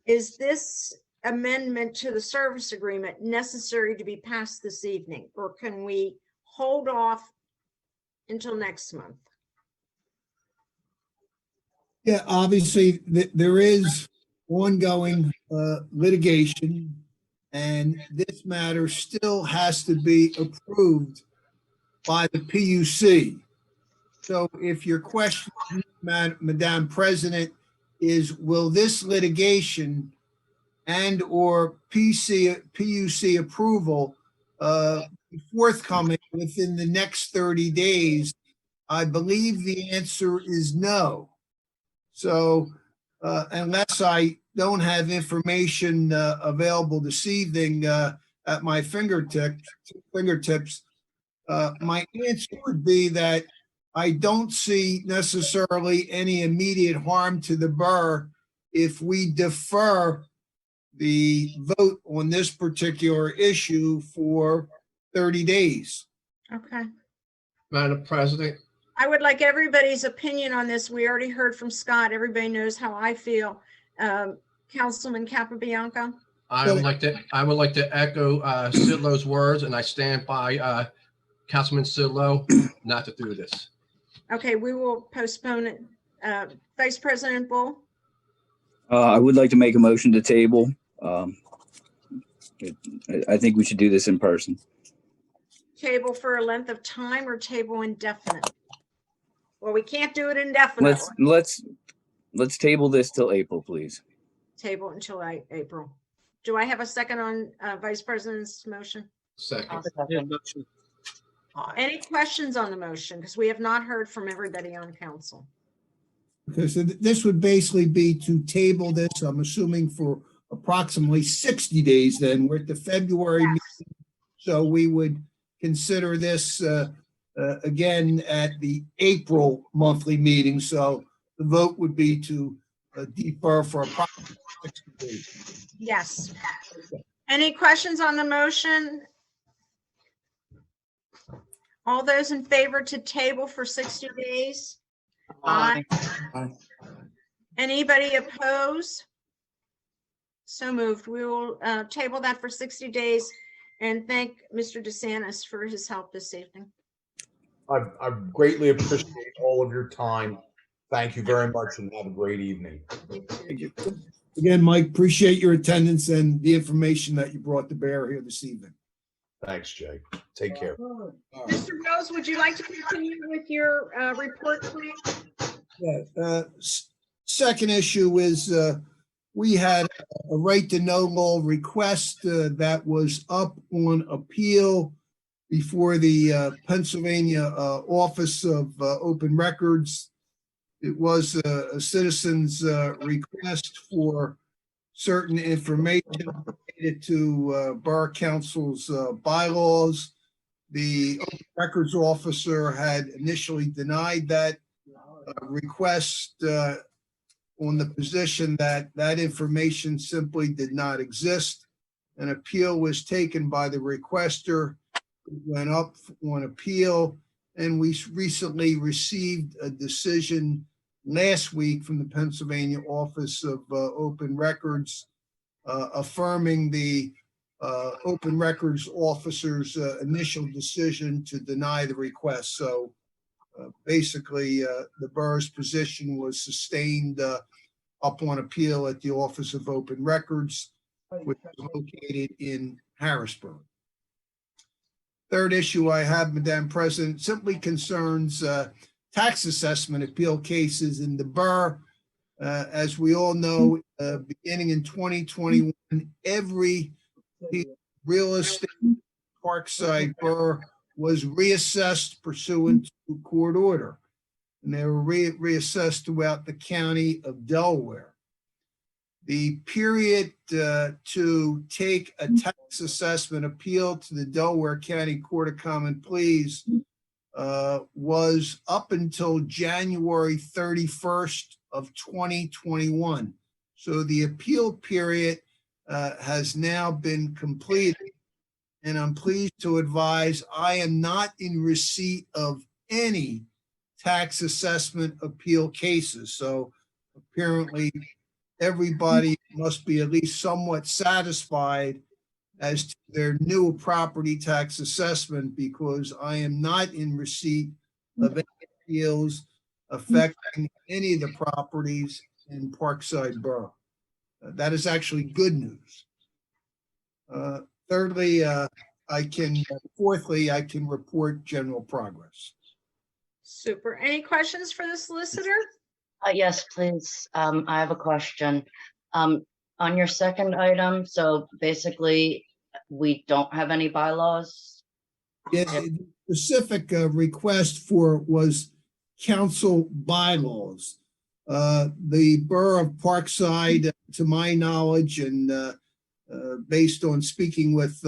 is this amendment to the service agreement necessary to be passed this evening, or can we hold off until next month? Yeah, obviously, there is ongoing litigation, and this matter still has to be approved by the PUC. So if your question, Madam President, is will this litigation and or PUC approval be forthcoming within the next 30 days, I believe the answer is no. So unless I don't have information available this evening at my fingertips, my answer would be that I don't see necessarily any immediate harm to the borough if we defer the vote on this particular issue for 30 days. Okay. Madam President, I would like everybody's opinion on this. We already heard from Scott. Everybody knows how I feel. Councilman Capabianco? I would like to echo Sidlow's words, and I stand by Councilman Sidlow not to do this. Okay, we will postpone it. Vice President Bull? I would like to make a motion to table. I think we should do this in person. Table for a length of time or table indefinite? Well, we can't do it indefinitely. Let's table this till April, please. Table until April. Do I have a second on Vice President's motion? Second. Any questions on the motion? Because we have not heard from everybody on council. Okay, so this would basically be to table this, I'm assuming, for approximately 60 days then. We're at the February meeting, so we would consider this again at the April monthly meeting. So the vote would be to defer for approximately 60 days. Yes. Any questions on the motion? All those in favor to table for 60 days? Aye. Anybody oppose? So moved. We will table that for 60 days and thank Mr. DeSantis for his help this evening. I greatly appreciate all of your time. Thank you very much and have a great evening. Thank you. Again, Mike, appreciate your attendance and the information that you brought to bear here this evening. Thanks, Jay. Take care. Mr. Rose, would you like to continue with your report, please? Yeah, second issue is, we had a right to know law request, that was up on appeal before the, Pennsylvania, Office of, Open Records. It was a citizen's, request for certain information related to, Borough Council's, bylaws. The Open Records Officer had initially denied that request on the position that that information simply did not exist. An appeal was taken by the requester, it went up on appeal, and we recently received a decision last week from the Pennsylvania Office of Open Records affirming the Open Records Officer's initial decision to deny the request. So basically, the borough's position was sustained up on appeal at the Office of Open Records, which is located in Harrisburg. Third issue I have, Madam President, simply concerns tax assessment appeal cases in the borough. As we all know, beginning in 2021, every real estate Parkside Borough was reassessed pursuant to court order, and they were reassessed throughout the county of Delaware. The period to take a tax assessment appeal to the Delaware County Court of Common Pleas was up until January 31st of 2021. So the appeal period has now been completed, and I'm pleased to advise I am not in receipt of any tax assessment appeal cases. So apparently everybody must be at least somewhat satisfied as to their new property tax assessment, because I am not in receipt of any appeals affecting any of the properties in Parkside Borough. That is actually good news. Fourthly, I can report general progress. Super. Any questions for the solicitor? Yes, please. I have a question. On your second item, so basically, we don't have any bylaws? Yeah, the specific request for was council bylaws. The borough of Parkside, to my knowledge, and based on speaking with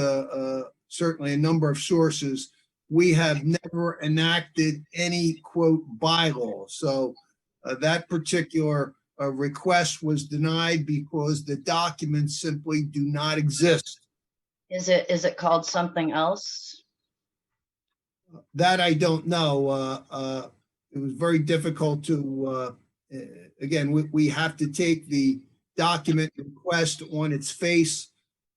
certainly a number of sources, we have never enacted any quote bylaw. So that particular request was denied because the documents simply do not exist. Is it called something else? That I don't know. It was very difficult to, again, we have to take the document request on its face.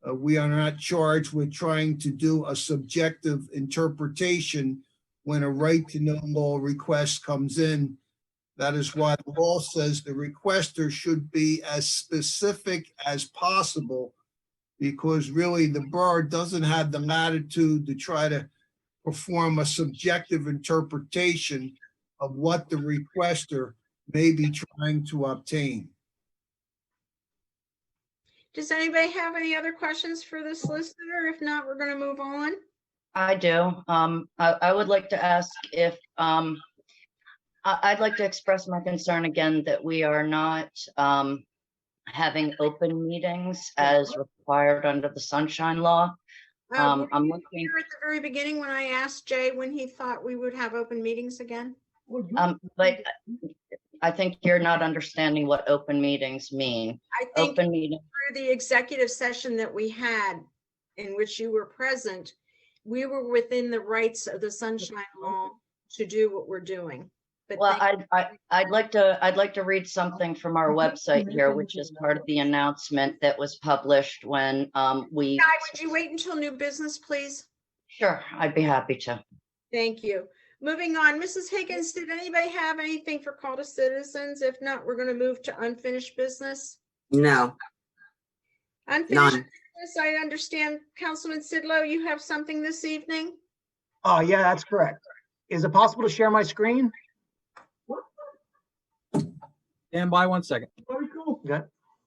We are not charged with trying to do a subjective interpretation when a right to know law request comes in. That is why the law says the requester should be as specific as possible, because really the borough doesn't have the latitude to try to perform a subjective interpretation of what the requester may be trying to obtain. Does anybody have any other questions for the solicitor? If not, we're going to move on. I do. I would like to ask if, I'd like to express my concern again that we are not having open meetings as required under the Sunshine Law. I'm looking here at the very beginning when I asked Jay when he thought we would have open meetings again. But I think you're not understanding what open meetings mean. I think open meeting through the executive session that we had in which you were present, we were within the rights of the Sunshine Law to do what we're doing. But well, I'd like to read something from our website here, which is part of the announcement that was published when we. Guy, would you wait until new business, please? Sure, I'd be happy to. Thank you. Moving on, Mrs. Higgins, did anybody have anything for call to citizens? If not, we're going to move to unfinished business. No. Unfinished business, I understand, Councilman Sidlow, you have something this evening? Oh, yeah, that's correct. Is it possible to share my screen? Stand by 1 second. Okay.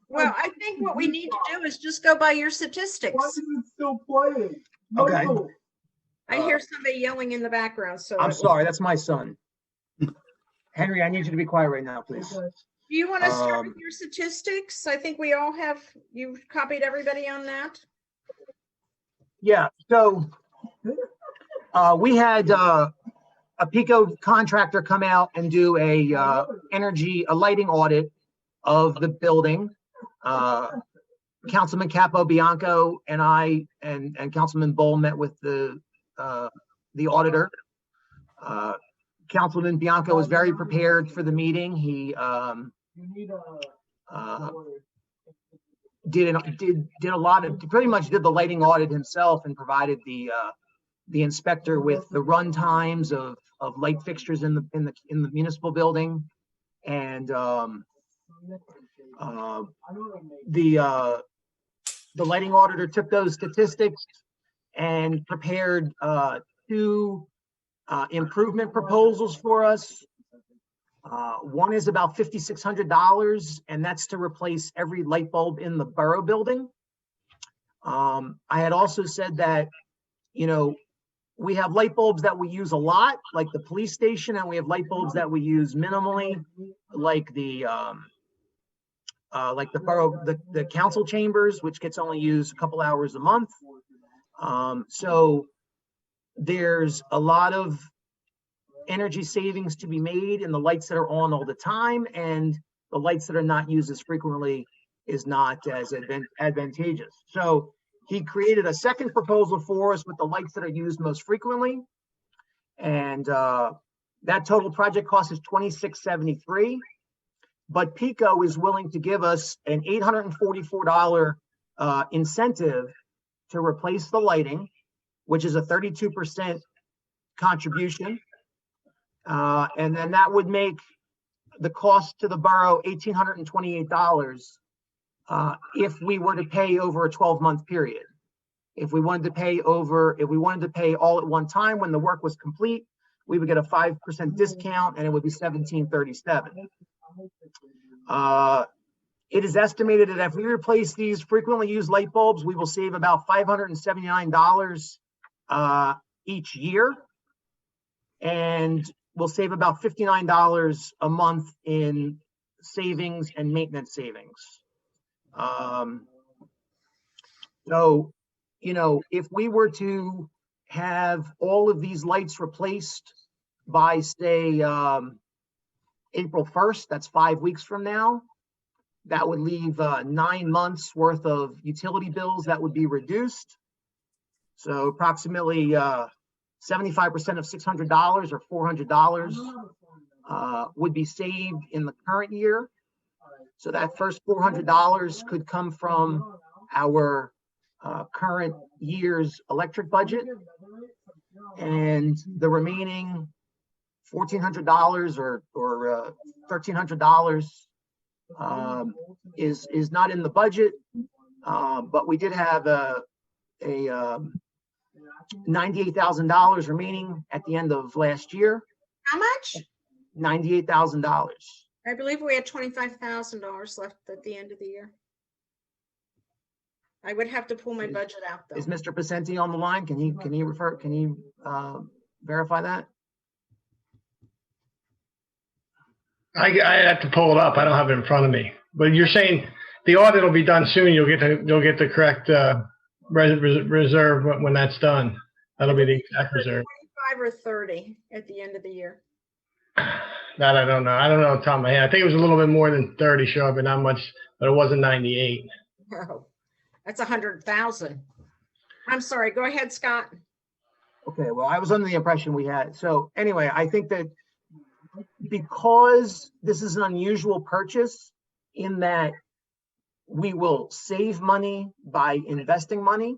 Well, I think what we need to do is just go by your statistics. Still playing? Okay. I hear somebody yelling in the background, so. I'm sorry, that's my son. Henry, I need you to be quiet right now, please. Do you want to start with your statistics? I think we all have, you've copied everybody on that. Yeah, so we had a Pico contractor come out and do a lighting audit of the building. Councilman Capo Bianco and I and Councilman Bull met with the auditor. Councilman Bianco was very prepared for the meeting. He pretty much did the lighting audit himself and provided the inspector with the run times of light fixtures in the municipal building, and the lighting auditor took those statistics and prepared 2 improvement proposals for us. One is about $5,600, and that's to replace every light bulb in the borough building. I had also said that, you know, we have light bulbs that we use a lot, like the police station, and we have light bulbs that we use minimally, like the borough, the council chambers, which gets only used a couple hours a month. So there's a lot of energy savings to be made in the lights that are on all the time, and the lights that are not used as frequently is not as advantageous. So he created a second proposal for us with the lights that are used most frequently, and that total project cost is $2,673. But Pico is willing to give us an $844 incentive to replace the lighting, which is a 32% contribution. And then that would make the cost to the borough $1,828 if we were to pay over a 12-month period. If we wanted to pay all at one time when the work was complete, we would get a 5% discount and it would be $1,737. It is estimated that if we replace these frequently used light bulbs, we will save about $579 each year, and we'll save about $59 a month in savings and maintenance savings. So, you know, if we were to have all of these lights replaced by, say, April 1st, that's 5 weeks from now, that would leave 9 months worth of utility bills that would be reduced. So approximately 75% of $600 or $400 would be saved in the current year. So that first $400 could come from our current year's electric budget, and the remaining $1,400 or $1,300 is not in the budget, but we did have a $98,000 remaining at the end of last year. How much? $98,000. I believe we had $25,000 left at the end of the year. I would have to pull my budget out though. Is Mr. Pacenti on the line? Can he verify that? I have to pull it up. I don't have it in front of me. But you're saying the audit will be done soon. You'll get the correct reserve when that's done. That'll be the exact reserve. 25 or 30 at the end of the year. That I don't know. I don't know off the top of my head. I think it was a little bit more than 30, sure, but not much. But it wasn't 98. Oh, that's 100,000. I'm sorry. Go ahead, Scott. Okay. Well, I was under the impression we had. So anyway, I think that because this is an unusual purchase in that we will save money by investing money,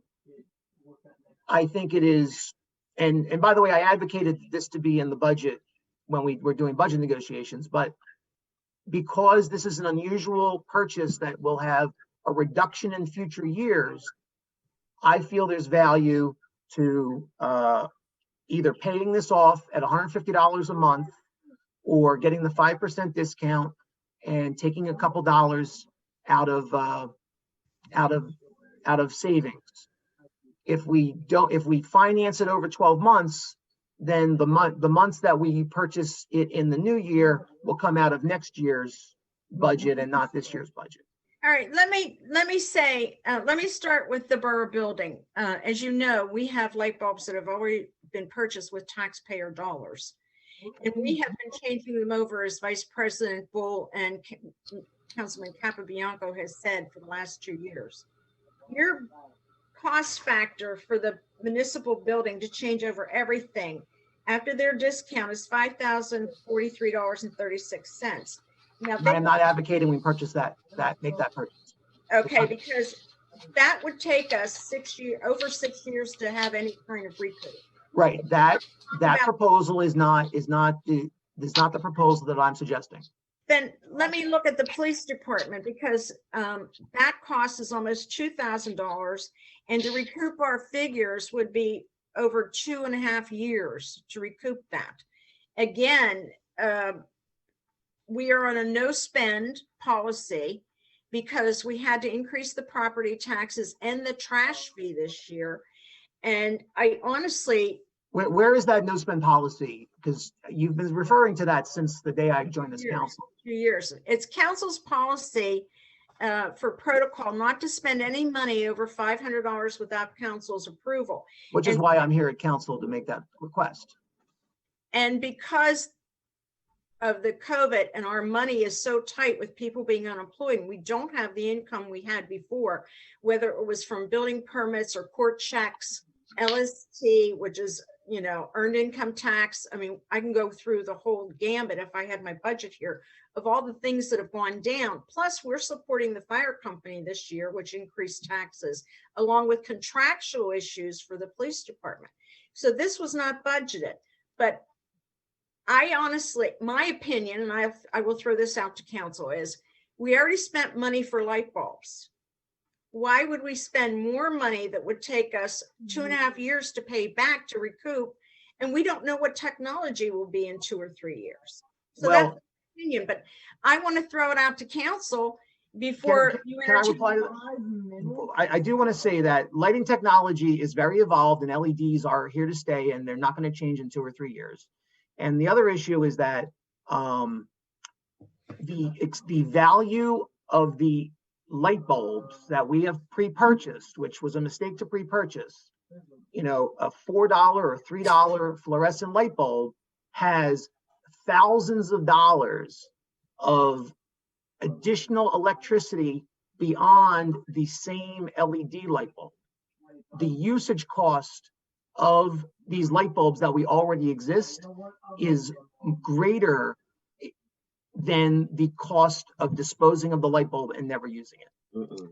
I think it is, and by the way, I advocated this to be in the budget when we were doing budget negotiations, but because this is an unusual purchase that will have a reduction in future years, I feel there's value to either paying this off at $150 a month or getting the 5% discount and taking a couple dollars out of savings. If we finance it over 12 months, then the months that we purchase it in the new year will come out of next year's budget and not this year's budget. All right, let me start with the borough building. As you know, we have light bulbs that have already been purchased with taxpayer dollars. And we have been changing them over, as Vice President Bull and Councilman Capabianco has said, for the last 2 years. Your cost factor for the municipal building to change over everything after their discount is $5,043.36. Now, I am not advocating we purchase make that purchase. Okay, because that would take us over 6 years to have any kind of recoup. Right. That proposal is not the proposal that I'm suggesting. Then let me look at the police department, because that cost is almost $2,000, and to recoup our figures would be over 2.5 years to recoup that. Again, we are on a no spend policy because we had to increase the property taxes and the trash fee this year. And I honestly, where is that no spend policy? Because you've been referring to that since the day I joined this council. 2 years. It's council's policy for protocol not to spend any money over $500 without council's approval. Which is why I'm here at council to make that request. And because of the COVID and our money is so tight with people being unemployed, and we don't have the income we had before, whether it was from building permits or court checks, LST, which is, earned income tax. I mean, I can go through the whole gambit if I had my budget here of all the things that have gone down. Plus, we're supporting the fire company this year, which increased taxes, along with contractual issues for the police department. So this was not budgeted. But I honestly, my opinion, and I will throw this out to council, is we already spent money for light bulbs. Why would we spend more money that would take us 2.5 years to pay back to recoup? And we don't know what technology will be in 2 or 3 years. So that's my opinion, but I want to throw it out to council before you can I reply to that? I do want to say that lighting technology is very evolved, and LEDs are here to stay, and they're not going to change in 2 or 3 years. And the other issue is that the value of the light bulbs that we have pre-purchased, which was a mistake to pre-purchase, a $4 or $3 fluorescent light bulb has thousands of dollars of additional electricity beyond the same LED light bulb. The usage cost of these light bulbs that we already exist is greater than the cost of disposing of the light bulb and never using it.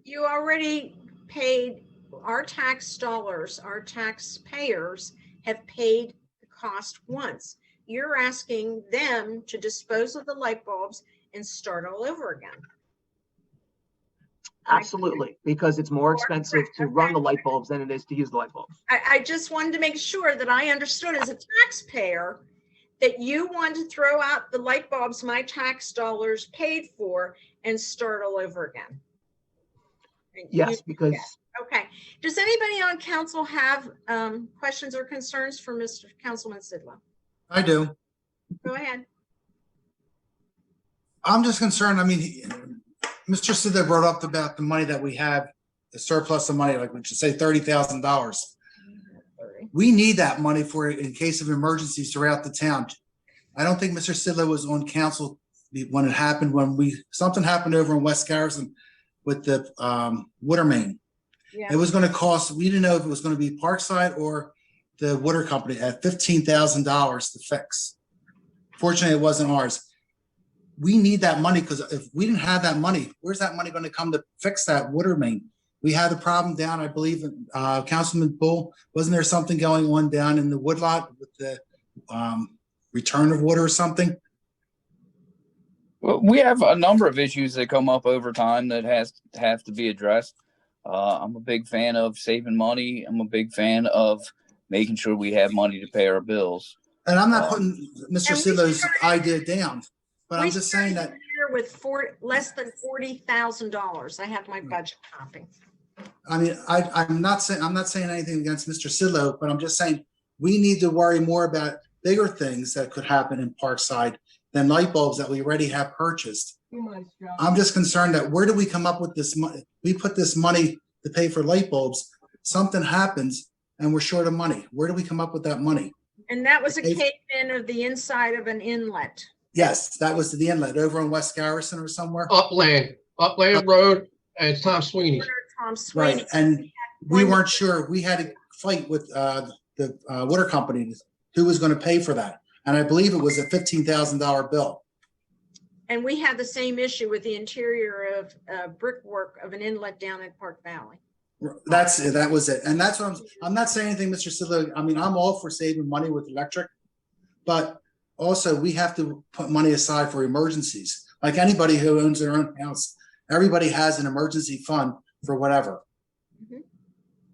You already paid our tax dollars, our taxpayers have paid the cost once. You're asking them to dispose of the light bulbs and start all over again. Absolutely, because it's more expensive to run the light bulbs than it is to use the light bulbs. I just wanted to make sure that I understood as a taxpayer that you want to throw out the light bulbs my tax dollars paid for and start all over again. Yes, because. Okay. Does anybody on council have questions or concerns for Mr. Councilman Sidlow? I do. Go ahead. I'm just concerned. I mean, Mr. Sidlow brought up about the money that we have, the surplus of money, like we should say $30,000. We need that money for in case of emergencies throughout the town. I don't think Mr. Sidlow was on council when it happened, something happened over in West Garrison with the water main. Yeah. It was going to cost, we didn't know if it was going to be Parkside or the water company at $15,000 to fix. Fortunately, it wasn't ours. We need that money because if we didn't have that money, where's that money going to come to fix that water main? We had a problem down, I believe, Councilman Bull, wasn't there something going on down in the Woodlot with the return of water or something? Well, we have a number of issues that come up over time that have to be addressed. I'm a big fan of saving money. I'm a big fan of making sure we have money to pay our bills. And I'm not putting Mr. Sidlow's idea down, but I'm just saying that with less than $40,000. I have my budget copy. I mean, I'm not saying anything against Mr. Sidlow, but I'm just saying we need to worry more about bigger things that could happen in Parkside than light bulbs that we already have purchased. I'm just concerned that where do we come up with this money? We put this money to pay for light bulbs, something happens and we're short of money. Where do we come up with that money? And that was a cave-in of the inside of an inlet. Yes, that was the inlet over in West Garrison or somewhere. Upland Road, and it's Tom Sweeney. Tom Sweeney. Right, and we weren't sure. We had to fight with the water company who was going to pay for that. And I believe it was a $15,000 bill. And we had the same issue with the interior of brickwork of an inlet down at Park Valley. That was it. And that's what I'm not saying anything, Mr. Sidlow. I mean, I'm all for saving money with electric, but also we have to put money aside for emergencies. Like anybody who owns their own house, everybody has an emergency fund for whatever. Mm-hmm.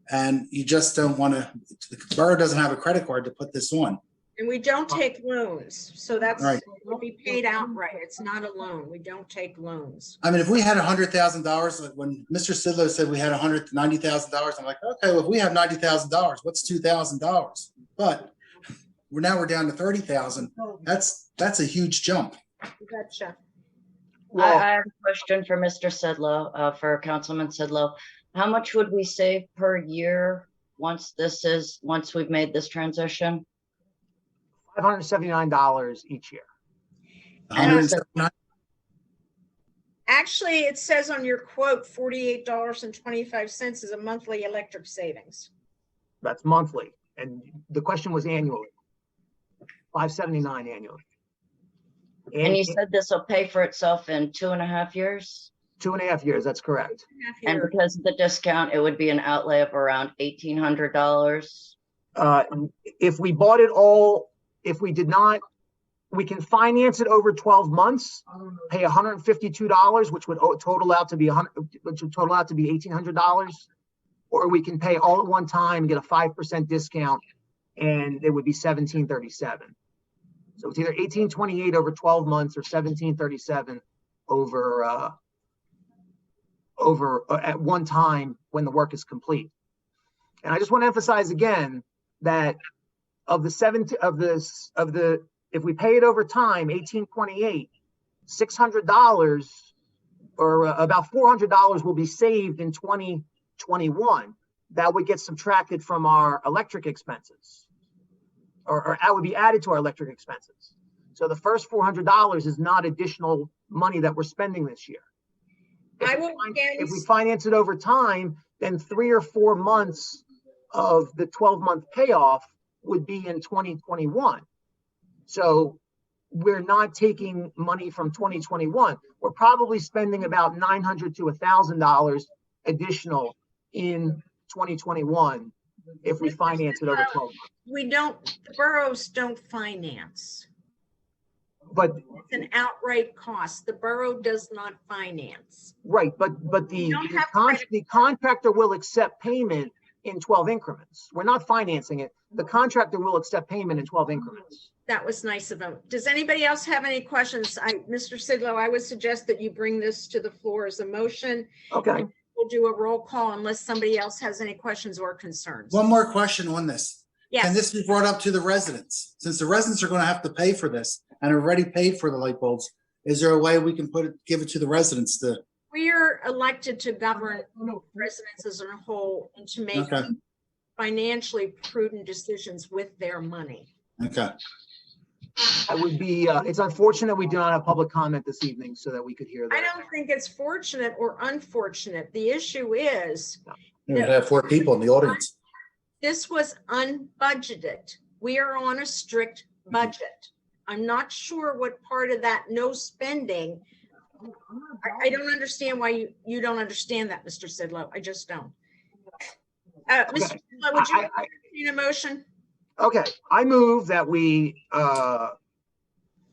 And you just don't want to, the borough doesn't have a credit card to put this on. And we don't take loans. So that's, Right. will be paid outright. It's not a loan. We don't take loans. I mean, if we had $100,000, like when Mr. Sidlow said we had $90,000, I'm like, okay, well, if we have $90,000, what's $2,000? But we're down to 30,000. That's a huge jump. Gotcha. I have a question for Mr. Sidlow, for Councilman Sidlow. How much would we save per year once we've made this transition? $579 each year. Actually, it says on your quote, $48.25 is a monthly electric savings. That's monthly. And the question was annually. $579 annually. And you said this will pay for itself in 2.5 years? 2.5 years, that's correct. And because of the discount, it would be an outlay of around $1,800. If we bought it all, if we did not, we can finance it over 12 months, pay $152, which would total out to be $1,800, or we can pay all at one time and get a 5% discount, and it would be $1,737. So it's either $1,828 over 12 months or $1,737 over at one time when the work is complete. And I just want to emphasize again that if we pay it over time, $1,828, $600 or about $400 will be saved in 2021. That would get subtracted from our electric expenses, or that would be added to our electric expenses. So the first $400 is not additional money that we're spending this year. If we finance it over time, then 3 or 4 months of the 12-month payoff would be in 2021. So we're not taking money from 2021. We're probably spending about $900 to $1,000 additional in 2021 if we finance it over 12 months. The boroughs don't finance. But it's an outright cost. The borough does not finance. Right, but the contractor will accept payment in 12 increments. We're not financing it. The contractor will accept payment in 12 increments. That was nice of them. Does anybody else have any questions? Mr. Sidlow, I would suggest that you bring this to the floor as a motion. Okay. We'll do a roll call unless somebody else has any questions or concerns. One more question on this. Yes. Can this be brought up to the residents? Since the residents are going to have to pay for this and already paid for the light bulbs, is there a way we can give it to the residents to? We are elected to govern residents as a whole and to make financially prudent decisions with their money. Okay. That would be, it's unfortunate we do not have public comment this evening so that we could hear that. I don't think it's fortunate or unfortunate. The issue is We have 4 people in the audience. this was unbudgeted. We are on a strict budget. I'm not sure what part of that no spending. I don't understand why you don't understand that, Mr. Sidlow. I just don't. Mr. Sidlow, would you entertain a motion? Okay, I move that we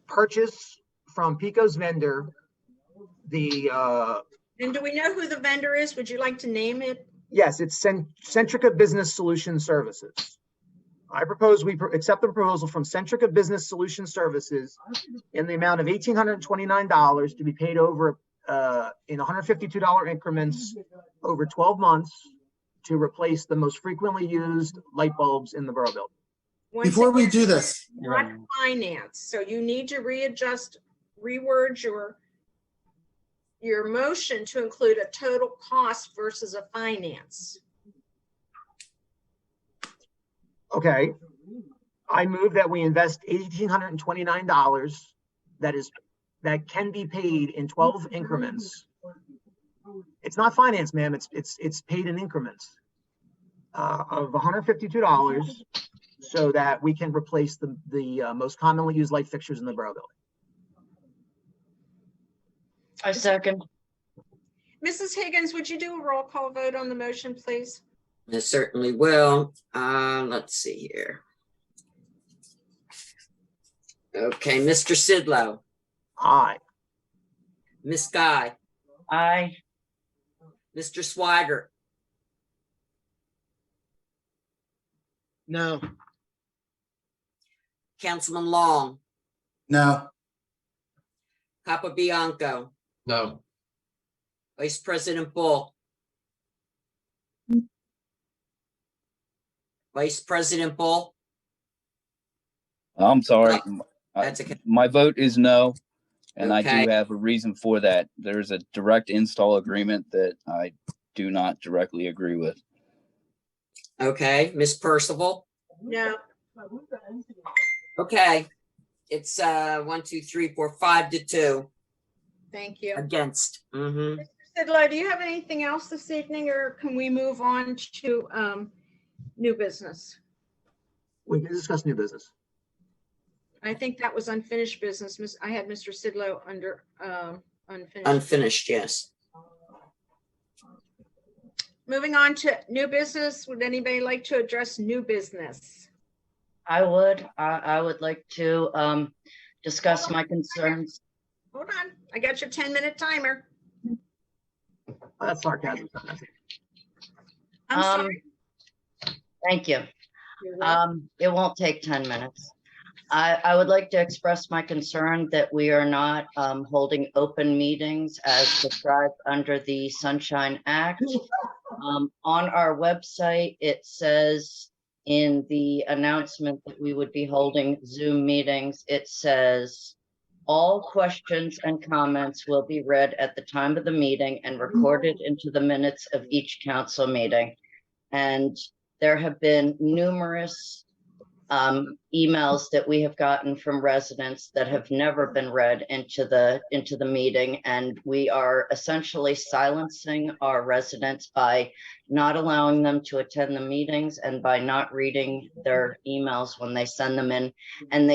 purchase from Pico's vendor the And do we know who the vendor is? Would you like to name it? yes, it's Centrica Business Solution Services. I propose we accept the proposal from Centrica Business Solution Services in the amount of $1,829 to be paid over in $152 increments over 12 months to replace the most frequently used light bulbs in the borough building. Once Before we again, do this, not finance, so you need to reword your motion to include a total cost versus a finance. Okay. I move that we invest $1,829 that can be paid in 12 increments. It's not finance, ma'am. It's paid in increments of $152 so that we can replace the most commonly used light fixtures in the borough building. I second. Mrs. Higgins, would you do a roll call vote on the motion, please? I certainly will. Let's see here. Okay, Mr. Sidlow, Aye. Miss Guy, Aye. Mr. Swigert, No. Councilman Long, no. Capabianco, No. Vice President Bull, Vice President Bull. I'm sorry. That's okay. My vote is no, and I Okay. do have a reason for that. There's a direct install agreement that I do not directly agree with. Okay, Miss Percival. No. Okay, it's 1, 2, 3, 4, 5 to 2 Thank you. against. Mm-hmm. Sidlow, do you have anything else this evening, or can we move on to new business? We can discuss new business. I think that was unfinished business. I had Mr. Sidlow under unfinished. Unfinished, yes. Moving on to new business. Would anybody like to address new business? I would. I would like to discuss my concerns. Hold on. I got your 10-minute timer. That's sarcasm. I'm sorry. Thank you. You're welcome. It won't take 10 minutes. I would like to express my concern that we are not holding open meetings as described under the Sunshine Act. On our website, it says in the announcement that we would be holding Zoom meetings, it says, all questions and comments will be read at the time of the meeting and recorded into the minutes of each council meeting. And there have been numerous emails that we have gotten from residents that have never been read into the meeting, and we are essentially silencing our residents by not allowing them to attend the meetings and by not reading their emails when they send them in. And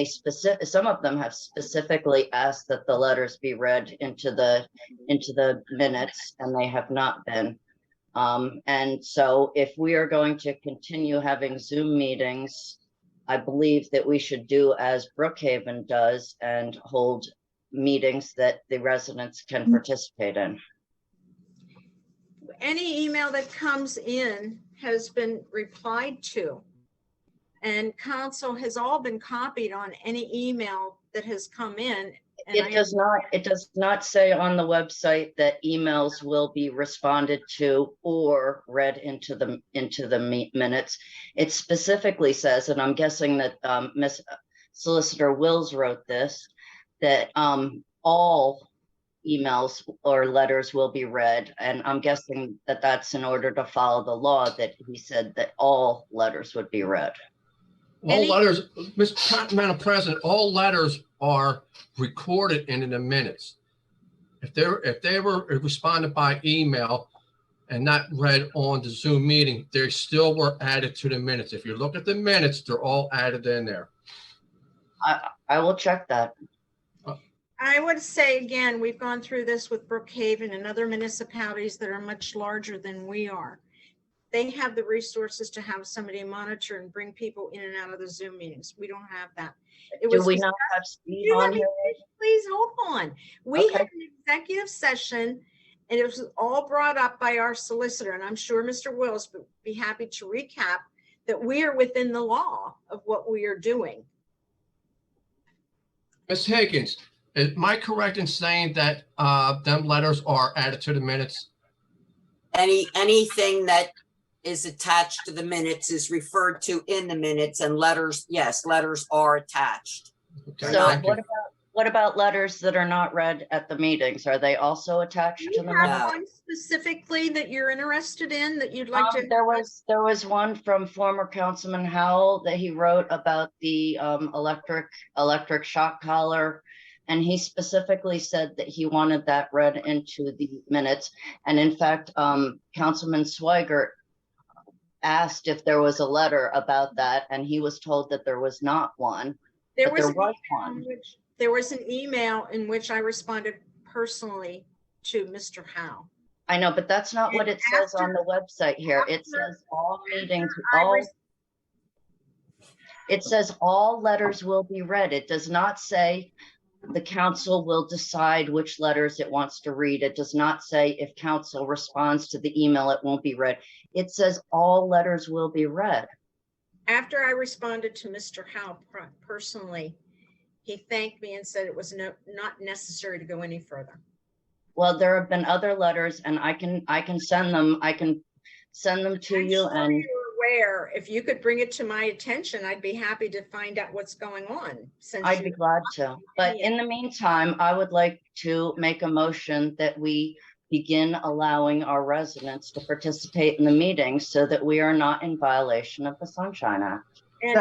some of them have specifically asked that the letters be read into the minutes, and they have not been. And so if we are going to continue having Zoom meetings, I believe that we should do as Brookhaven does and hold meetings that the residents can participate in. Any email that comes in has been replied to, and council has all been copied on any email that has come in. And It does not say on the website that emails will be responded to or read into the minutes. It specifically says, and I'm guessing that Miss Solicitor Wills wrote this, that all emails or letters will be read. And I'm guessing that that's in order to follow the law, that he said that all letters would be read. All letters, Madam President, all letters are recorded in the minutes. If they were responded by email and not read on the Zoom meeting, they still were added to the minutes. If you look at the minutes, they're all added in there. I will check that. I would say, again, we've gone through this with Brookhaven and other municipalities that are much larger than we are. They have the resources to have somebody monitor and bring people in and out of the Zoom meetings. We don't have that. Do we not have Steve on here? Please hold on. We Okay. had an executive session, and it was all brought up by our solicitor, and I'm sure Mr. Wills would be happy to recap that we are within the law of what we are doing. Ms. Higgins, am I correct in saying that them letters are added to the minutes? Anything that is attached to the minutes is referred to in the minutes, and letters, yes, letters are attached. Okay, So thank you. what about letters that are not read at the meetings? Are they also attached Do to you the have minutes? one specifically that you're interested in that you'd like to? There was one from former Councilman Howell that he wrote about the electric shock collar. And he specifically said that he wanted that read into the minutes. And in fact, Councilman Swigert asked if there was a letter about that, and he was told that there was not one. There but was, there was one. there was an email in which I responded personally to Mr. Howe. I know, but that's not what it says on the website here. It says all meetings, it says all letters will be read. It does not say the council will decide which letters it wants to read. It does not say if council responds to the email, it won't be read. It says all letters will be read. After I responded to Mr. Howe personally, he thanked me and said it was not necessary to go any further. Well, there have been other letters, and I can send them. I can send them to you. Sure, and you're aware. If you could bring it to my attention, I'd be happy to find out what's going on. I'd be glad to. But in the meantime, I would like to make a motion that we begin allowing our residents to participate in the meetings so that we are not in violation of the Sunshine Act. And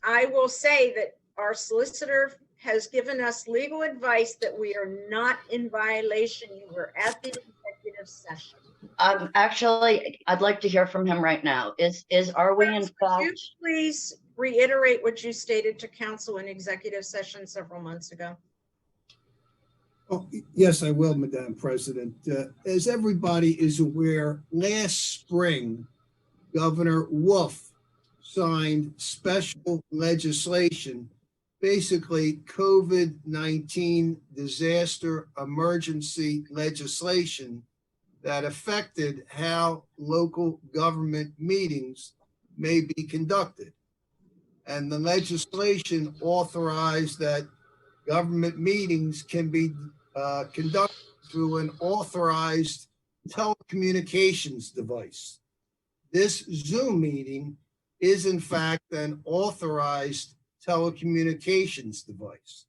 I will say that our solicitor has given us legal advice that we are not in violation. You were at the executive session. Actually, I'd like to hear from him right now. Are we in fact? Could you please reiterate what you stated to council in executive session several months ago? Oh, yes, I will, Madam President. As everybody is aware, last spring, Governor Wolf signed special legislation, basically COVID-19 disaster emergency legislation that affected how local government meetings may be conducted. And the legislation authorized that government meetings can be conducted through an authorized telecommunications device. This Zoom meeting is in fact an authorized telecommunications device.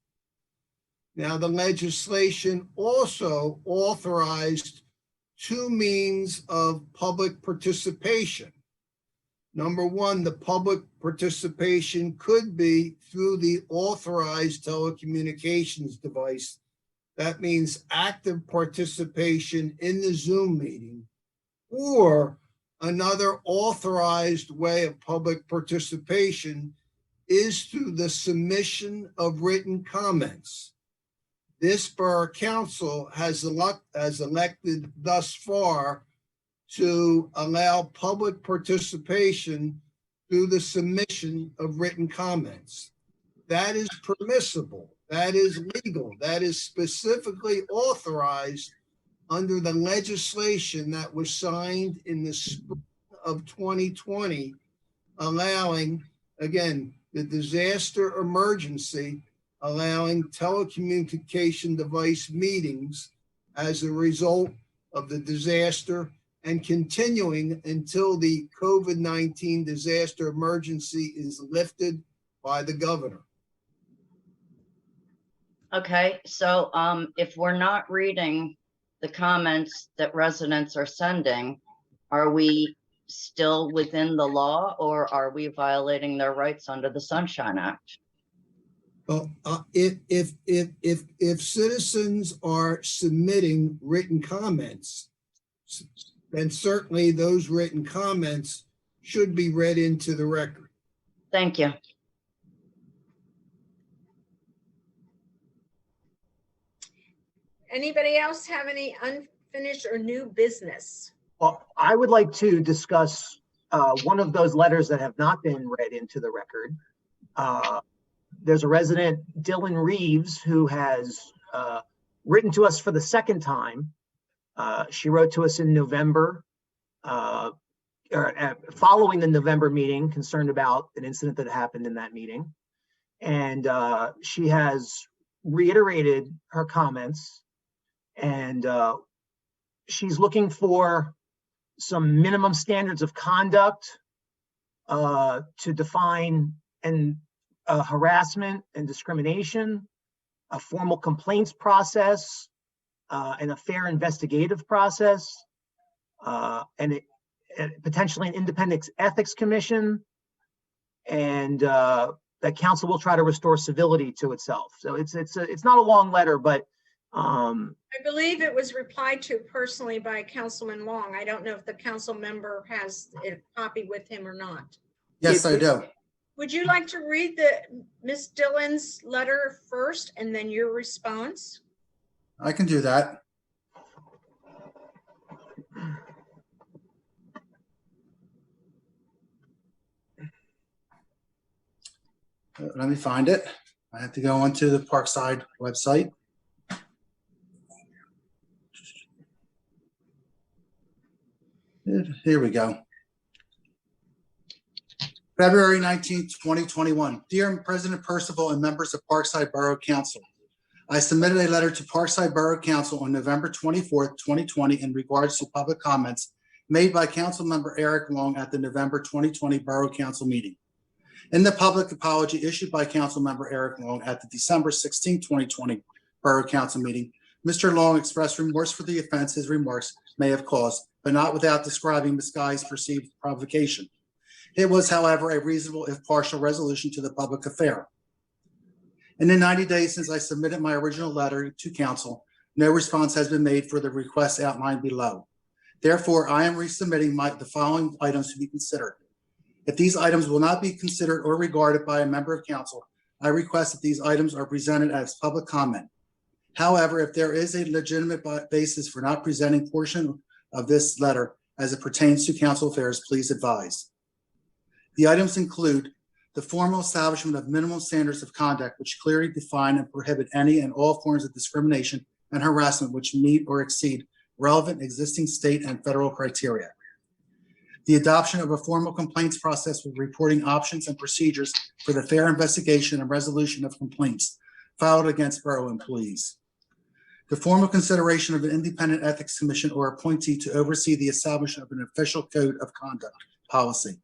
Now, the legislation also authorized two means of public participation. Number one, the public participation could be through the authorized telecommunications device. That means active participation in the Zoom meeting, or another authorized way of public participation is through the submission of written comments. This Borough Council has elected thus far to allow public participation through the submission of written comments. That is permissible. That is legal. That is specifically authorized under the legislation that was signed in the spring of 2020, allowing, again, the disaster emergency, allowing telecommunication device meetings as a result of the disaster and continuing until the COVID-19 disaster emergency is lifted by the governor. Okay, so if we're not reading the comments that residents are sending, are we still within the law, or are we violating their rights under the Sunshine Act? Well, if citizens are submitting written comments, then certainly those written comments should be read into the record. Thank you. Anybody else have any unfinished or new business? Well, I would like to discuss one of those letters that have not been read into the record. There's a resident, Dylan Reeves, who has written to us for the second time. She wrote to us in November. following the November meeting, concerned about an incident that happened in that meeting. And she has reiterated her comments, and she's looking for some minimum standards of conduct to define harassment and discrimination, a formal complaints process, and a fair investigative process, and potentially an independent ethics commission, and that council will try to restore civility to itself. So it's not a long letter, but I believe it was replied to personally by Councilman Long. I don't know if the council member has a copy with him or not. Yes, I do. Would you like to read Ms. Dillon's letter first and then your response? I can do that. Let me find it. I have to go onto the Parkside website. Here we go. February 19th, 2021. Dear President Percival and members of Parkside Borough Council, I submitted a letter to Parkside Borough Council on November 24th, 2020 in regards to public comments made by Council Member Eric Long at the November 2020 Borough Council meeting. In the public apology issued by Council Member Eric Long at the December 16, 2020 Borough Council meeting, Mr. Long expressed remorse for the offense his remarks may have caused, but not without describing misguised perceived provocation. It was, however, a reasonable, if partial, resolution to the public affair. In the 90 days since I submitted my original letter to Council, no response has been made for the requests outlined below. Therefore, I am resubmitting the following items to be considered. If these items will not be considered or regarded by a member of Council, I request that these items are presented as public comment. However, if there is a legitimate basis for not presenting portion of this letter as it pertains to Council affairs, please advise. The items include the formal establishment of minimum standards of conduct which clearly define and prohibit any and all forms of discrimination and harassment which meet or exceed relevant existing state and federal criteria. The adoption of a formal complaints process with reporting options and procedures for the fair investigation and resolution of complaints filed against borough employees. The formal consideration of an independent ethics commission or appointee to oversee the establishment of an official code of conduct policy.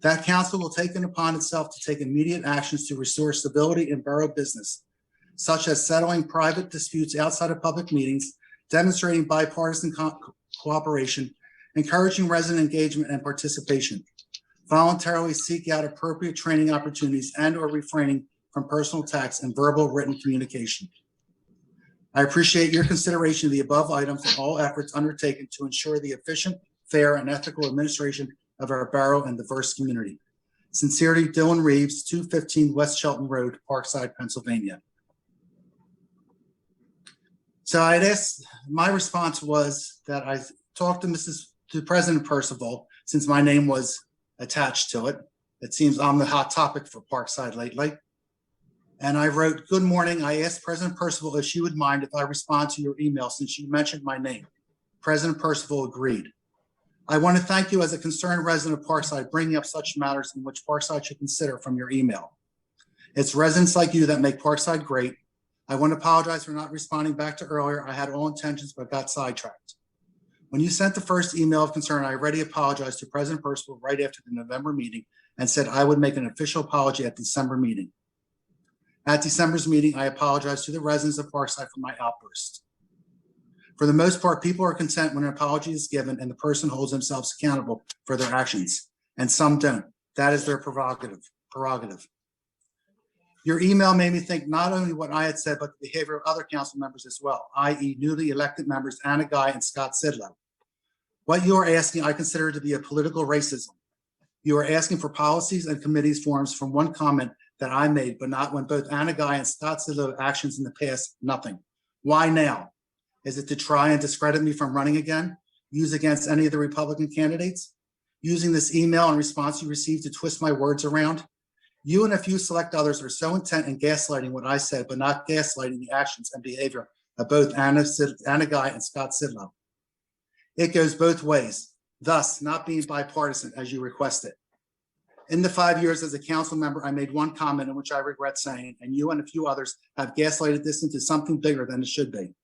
That council will take it upon itself to take immediate actions to restore stability in borough business, such as settling private disputes outside of public meetings, demonstrating bipartisan cooperation, encouraging resident engagement and participation, voluntarily seek out appropriate training opportunities and or refraining from personal attacks and verbal written communication. I appreciate your consideration of the above items and all efforts undertaken to ensure the efficient, fair, and ethical administration of our borough and diverse community. Sincerely, Dylan Reeves, 215 West Shelton Road, Parkside, Pennsylvania. So I'd asked, my response was that I talked to President Percival, since my name was attached to it. It seems I'm the hot topic for Parkside lately. And I wrote, good morning. I asked President Percival if she would mind if I respond to your email since you mentioned my name. President Percival agreed. I want to thank you as a concerned resident of Parkside bringing up such matters in which Parkside should consider from your email. It's residents like you that make Parkside great. I want to apologize for not responding back to earlier. I had all intentions, but got sidetracked. When you sent the first email of concern, I already apologized to President Percival right after the November meeting and said I would make an official apology at the December meeting. At December's meeting, I apologized to the residents of Parkside for my outburst. For the most part, people are content when an apology is given and the person holds themselves accountable for their actions, and some don't. That is their prerogative. Your email made me think not only what I had said, but the behavior of other council members as well, i.e. newly elected members Anna Guy and Scott Sidlow. What you are asking, I consider to be a political racism. You are asking for policies and committees forms from one comment that I made, but not when both Anna Guy and Scott Sidlow actions in the past, nothing. Why now? Is it to try and discredit me from running again? Use against any of the Republican candidates? Using this email and response you received to twist my words around? You and a few select others are so intent in gaslighting what I said, but not gaslighting the actions and behavior of both Anna Guy and Scott Sidlow. It goes both ways. thus not being bipartisan as you requested. In the 5 years as a council member, I made one comment in which I regret saying, and you and a few others have gaslighted this into something bigger than it should be.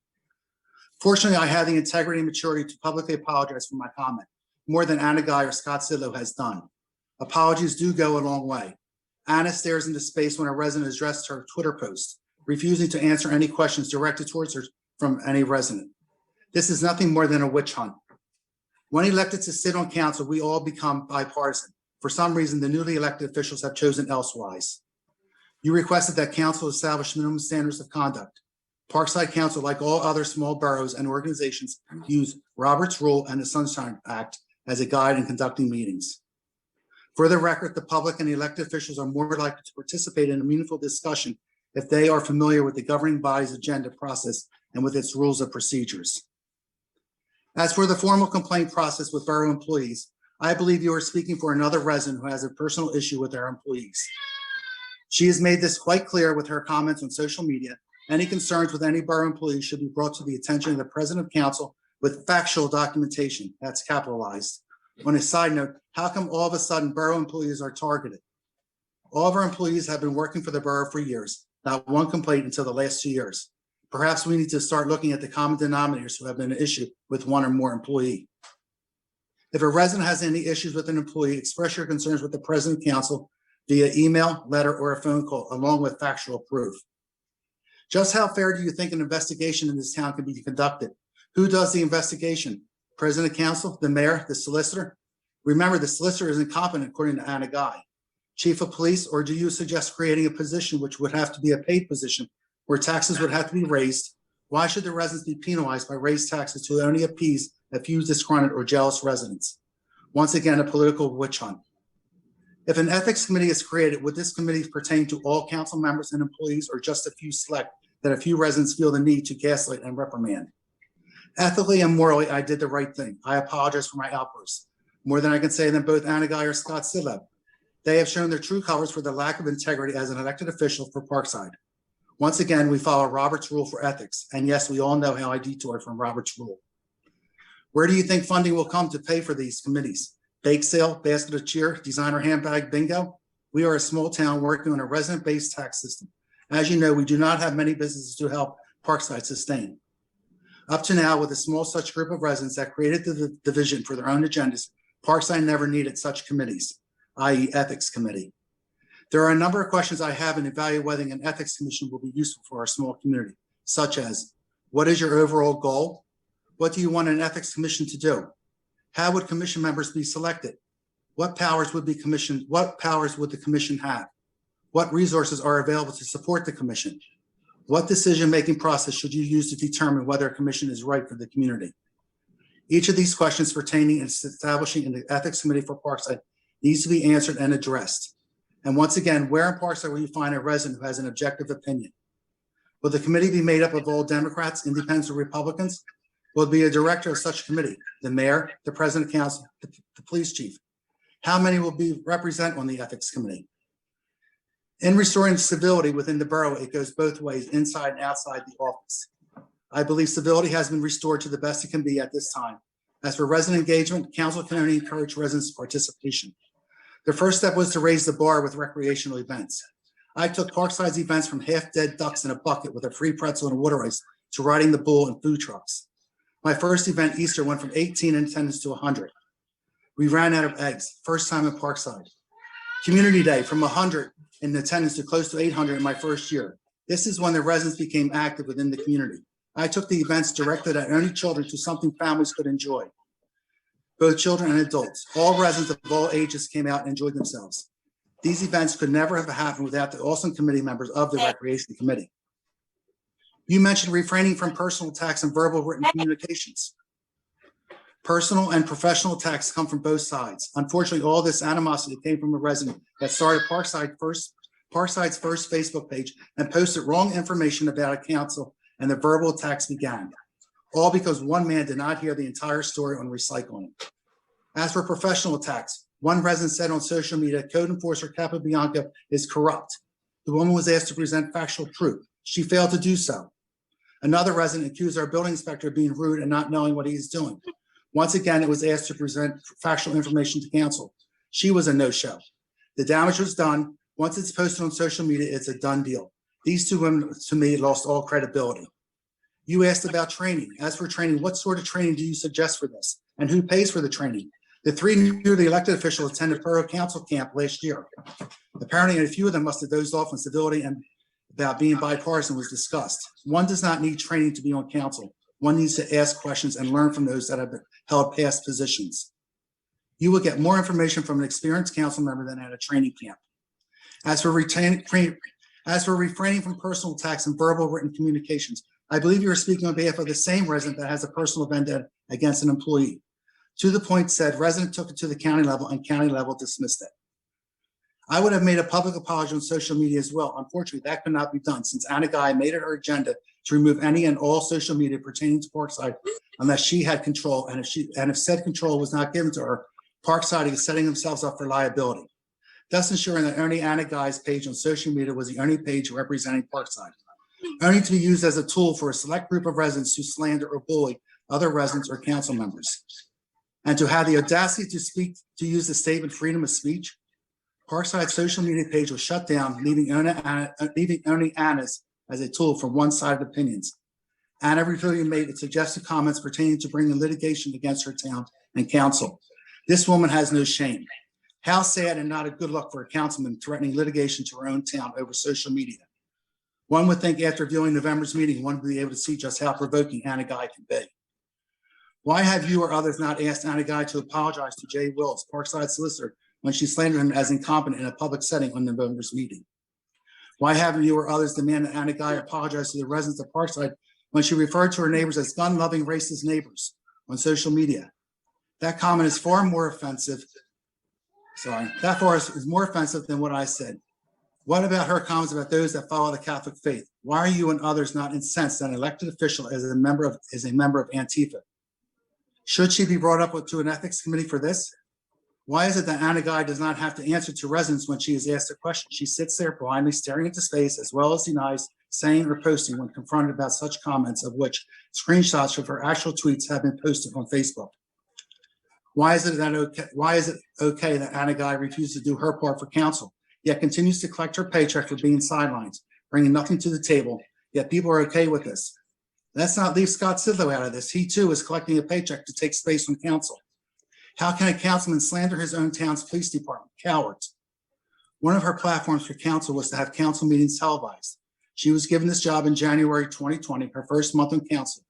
Fortunately, I had the integrity and maturity to publicly apologize for my comment, more than Anna Guy or Scott Sidlow has done. Apologies do go a long way. Anna stares into space when a resident addressed her Twitter post, refusing to answer any questions directed towards her from any resident. This is nothing more than a witch hunt. When elected to sit on council, we all become bipartisan. For some reason, the newly elected officials have chosen elsewise. You requested that council establish minimum standards of conduct. Parkside Council, like all other small boroughs and organizations, use Robert's Rule and the Sunshine Act as a guide in conducting meetings. For the record, the public and the elected officials are more likely to participate in a meaningful discussion if they are familiar with the governing body's agenda process and with its rules of procedures. As for the formal complaint process with borough employees, I believe you are speaking for another resident who has a personal issue with their employees. She has made this quite clear with her comments on social media. Any concerns with any borough employee should be brought to the attention of the president of council with factual documentation, that's capitalized. On a side note, how come all of a sudden borough employees are targeted? All of our employees have been working for the borough for years, not one complaint until the last 2 years. Perhaps we need to start looking at the common denominators who have been an issue with one or more employee. If a resident has any issues with an employee, express your concerns with the president of council via email, letter, or a phone call, along with factual proof. Just how fair do you think an investigation in this town can be conducted? Who does the investigation? President of council, the mayor, the solicitor? Remember, the solicitor is incompetent according to Anna Guy. Chief of police, or do you suggest creating a position which would have to be a paid position where taxes would have to be raised? Why should the residents be penalized by raised taxes to only appease a few disgruntled or jealous residents? Once again, a political witch hunt. If an ethics committee is created, would this committee pertain to all council members and employees or just a few select that a few residents feel the need to gaslight and reprimand? Ethically and morally, I did the right thing. I apologize for my outbursts. More than I can say than both Anna Guy or Scott Sidlow. They have shown their true colors for the lack of integrity as an elected official for Parkside. Once again, we follow Robert's Rule for ethics. And yes, we all know how I detoured from Robert's Rule. Where do you think funding will come to pay for these committees? Bake sale, basket of cheer, designer handbag, bingo? We are a small town working on a resident-based tax system. As you know, we do not have many businesses to help Parkside sustain. Up to now, with a small such group of residents that created the division for their own agendas, Parkside never needed such committees, i.e. ethics committee. There are a number of questions I have in evaluating an ethics commission will be useful for our small community, such as, what is your overall goal? What do you want an ethics commission to do? How would commission members be selected? What powers would the commission have? What resources are available to support the commission? What decision-making process should you use to determine whether a commission is right for the community? Each of these questions pertaining and establishing an ethics committee for Parkside needs to be answered and addressed. And once again, where in Parkside will you find a resident who has an objective opinion? Will the committee be made up of all Democrats, independents, or Republicans? Will it be a director of such committee? The mayor, the president of council, the police chief? How many will be represented on the ethics committee? In restoring civility within the borough, it goes both ways, inside and outside the office. I believe civility has been restored to the best it can be at this time. As for resident engagement, council can only encourage residents' participation. The first step was to raise the bar with recreational events. I took Parkside's events from half-dead ducks in a bucket with a free pretzel and water ice to riding the bull and food trucks. My first event, Easter, went from 18 in attendance to 100. We ran out of eggs, first time in Parkside. Community Day, from 100 in attendance to close to 800 in my first year. This is when the residents became active within the community. I took the events directed at only children to something families could enjoy. Both children and adults, all residents of all ages came out and enjoyed themselves. These events could never have happened without the awesome committee members of the Recreation Committee. You mentioned refraining from personal attacks and verbal written communications. Personal and professional attacks come from both sides. Unfortunately, all this animosity came from a resident that started Parkside's first Facebook page and posted wrong information about a council, and the verbal attacks began. All because one man did not hear the entire story on recycling. As for professional attacks, one resident said on social media, code enforcer Capobianco is corrupt. The woman was asked to present factual proof. She failed to do so. Another resident accused our building inspector of being rude and not knowing what he is doing. Once again, it was asked to present factual information to council. She was a no-show. The damage was done. Once it's posted on social media, it's a done deal. These two women, to me, lost all credibility. You asked about training. As for training, what sort of training do you suggest for this? And who pays for the training? The three newly elected officials attended Borough Council camp last year. Apparently, a few of them must have dozed off when civility and about being bipartisan was discussed. One does not need training to be on council. One needs to ask questions and learn from those that have held past positions. You will get more information from an experienced council member than at a training camp. As for refraining from personal attacks and verbal written communications, I believe you are speaking on behalf of the same resident that has a personal vendetta against an employee. To the point said, resident took it to the county level and county level dismissed it. I would have made a public apology on social media as well. Unfortunately, that could not be done since Anna Guy made it her agenda to remove any and all social media pertaining to Parkside unless she had control. And if said control was not given to her, Parkside is setting themselves up for liability, thus ensuring that only Anna Guy's page on social media was the only page representing Parkside, only to be used as a tool for a select group of residents who slander or bully other residents or council members. And to have the audacity to use the statement freedom of speech, Parkside's social media page was shut down, leaving only Anna's as a tool for one-sided opinions. Anna repeatedly made suggested comments pertaining to bringing litigation against her town and council. This woman has no shame. How sad and not a good look for a councilman threatening litigation to her own town over social media. One would think after viewing November's meeting, one would be able to see just how provoking Anna Guy can be. Why have you or others not asked Anna Guy to apologize to Jay Wills, Parkside solicitor, when she slandered him as incompetent in a public setting on November's meeting? Why haven't you or others demanded Anna Guy apologize to the residents of Parkside when she referred to her neighbors as gun-loving racist neighbors on social media? That comment is far more offensive. That far is more offensive than what I said. What about her comments about those that follow the Catholic faith? Why are you and others not incensed that an elected official is a member of Antifa? Should she be brought up to an ethics committee for this? Why is it that Anna Guy does not have to answer to residents when she is asked a question? She sits there blindly staring into space as well as denies saying or posting when confronted about such comments, of which screenshots of her actual tweets have been posted on Facebook. Why is it okay that Anna Guy refuses to do her part for council, yet continues to collect her paycheck for being sidelines, bringing nothing to the table, yet people are okay with this? Let's not leave Scott Sidlow out of this. He too is collecting a paycheck to take space from council. How can a councilman slander his own town's police department? Cowards. One of her platforms for council was to have council meetings televised. She was given this job in January 2020, her first month on council.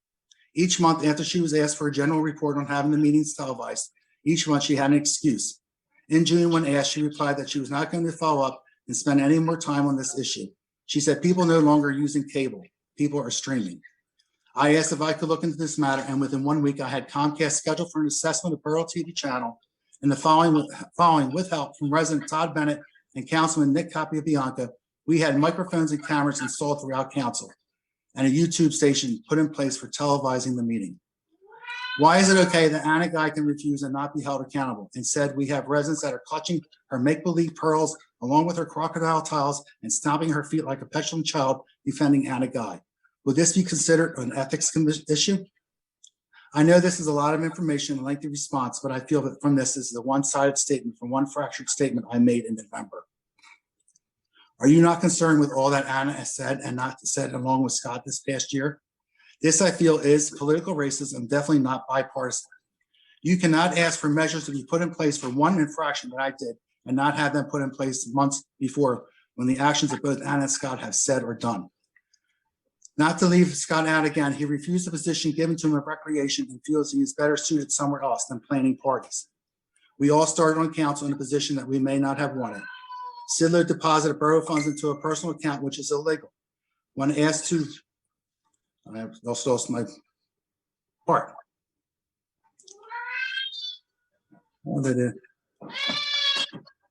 Each month after she was asked for a general report on having the meetings televised, each month she had an excuse. In June, when asked, she replied that she was not going to follow up and spend any more time on this issue. She said people no longer are using cable. People are streaming. I asked if I could look into this matter, and within 1 week, I had Comcast scheduled for an assessment of Borough TV channel, and the following with help from resident Todd Bennett and Councilman Nick Capiabianca, we had microphones and cameras installed throughout council and a YouTube station put in place for televising the meeting. Why is it okay that Anna Guy can refuse and not be held accountable? Instead, we have residents that are clutching her make-believe pearls along with her crocodile tiles and stomping her feet like a petulant child defending Anna Guy. Would this be considered an ethics issue? I know this is a lot of information and lengthy response, but I feel that from this is a one-sided statement from one fractured statement I made in November. Are you not concerned with all that Anna has said and not said along with Scott this past year? This, I feel, is political racism, definitely not bipartisan. You cannot ask for measures to be put in place for one infraction that I did and not have them put in place months before when the actions of both Anna and Scott have said or done. Not to leave Scott out again, he refused the position given to him of recreation and feels he is better suited somewhere else than planning parties. We all started on council in a position that we may not have wanted. Sidler deposited borough funds into a personal account, which is illegal. When asked to, I lost my part.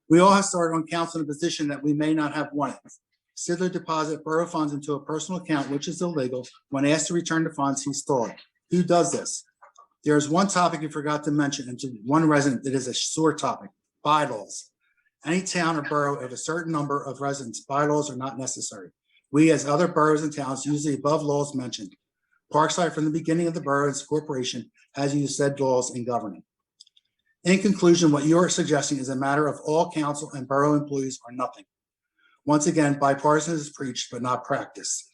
We all have started on council in a position that we may not have wanted. Sidler deposited borough funds into a personal account, which is illegal. When asked to return the funds, he stalled. Who does this? There is one topic you forgot to mention, and to one resident, it is a sore topic: bylaws. Any town or borough of a certain number of residents, bylaws are not necessary. We, as other boroughs and towns, use the above laws mentioned. Parkside, from the beginning of the borough and its corporation, has used said laws in governing. In conclusion, what you are suggesting is a matter of all council and borough employees or nothing. Once again, bipartisan is preached but not practiced.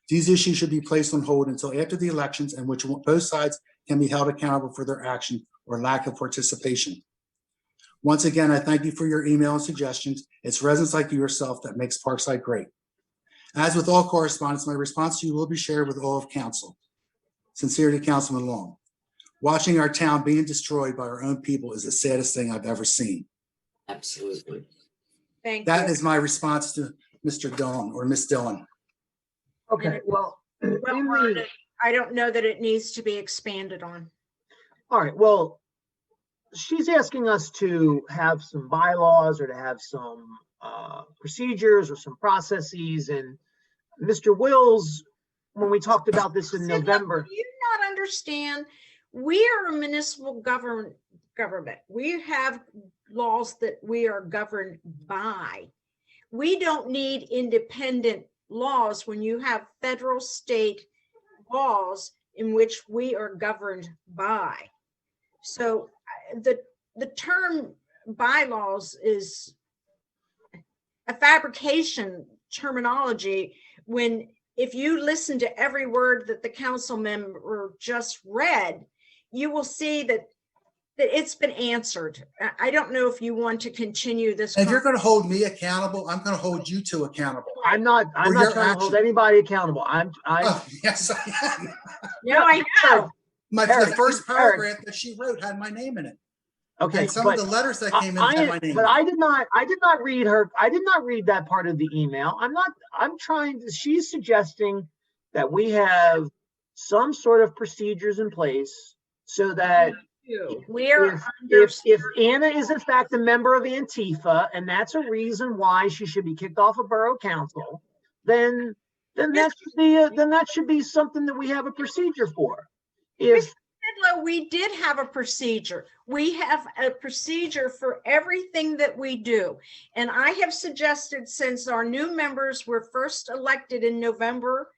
These issues should be placed on hold until after the elections, in which both sides can be held accountable for their action or lack of participation. Once again, I thank you for your email and suggestions. It's residents like you yourself that makes Parkside great. As with all correspondence, my response to you will be shared with all of council. Sincerely, Councilman Long. Watching our town being destroyed by our own people is the saddest thing I've ever seen. Absolutely. Thank you. That is my response to Mr. Dillon or Miss Dillon. Okay, well, Well worded. I don't know that it needs to be expanded on. all right, well, she's asking us to have some bylaws or to have some procedures or some processes. And Mr. Wills, when we talked about this in November. Do you not understand? We are a municipal government. We have laws that we are governed by. We don't need independent laws when you have federal, state laws in which we are governed by. So the term bylaws is a fabrication terminology when if you listen to every word that the council member just read, you will see that it's been answered. I don't know if you want to continue this. If you're going to hold me accountable, I'm going to hold you two accountable. I'm not trying to hold anybody accountable. Oh, yes, I am. No, I know. The first paragraph that she wrote had my name in it. Okay, and some of the letters that came in had my name. But I did not read her. I did not read that part of the email. She's suggesting that we have some sort of procedures in place so that if Anna is in fact a member of Antifa and that's a reason why she should be kicked off of borough council, then that should be something that we have a procedure for. If we did have a procedure. We have a procedure for everything that we do. And I have suggested since our new members were first elected in November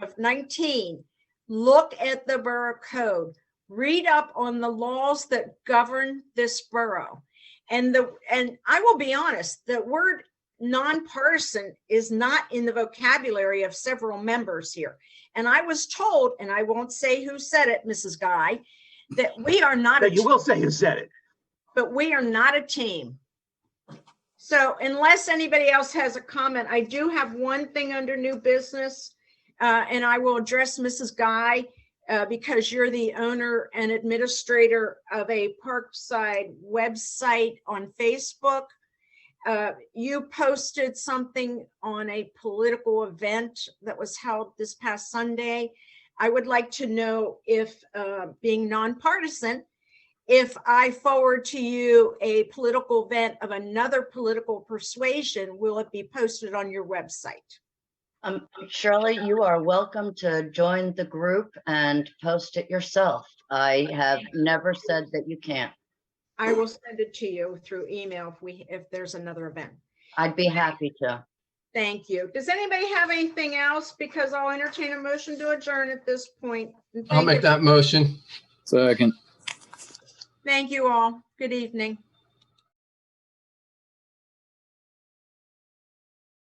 of 19, look at the borough code, read up on the laws that govern this borough. And I will be honest, the word nonpartisan is not in the vocabulary of several members here. And I was told, and I won't say who said it, Mrs. Guy, that we are not a team. You will say who said it. But we are not a team. So unless anybody else has a comment, I do have one thing under new business, and I will address Mrs. Guy because you're the owner and administrator of a Parkside website on Facebook. You posted something on a political event that was held this past Sunday. I would like to know if, being nonpartisan, if I forward to you a political event of another political persuasion, will it be posted on your website? Shirley, you are welcome to join the group and post it yourself. I have never said that you can't. I will send it to you through email if there's another event. I'd be happy to. Thank you. Does anybody have anything else? Because I'll entertain a motion to adjourn at this point. I'll make that motion. Second. Thank you all. Good evening.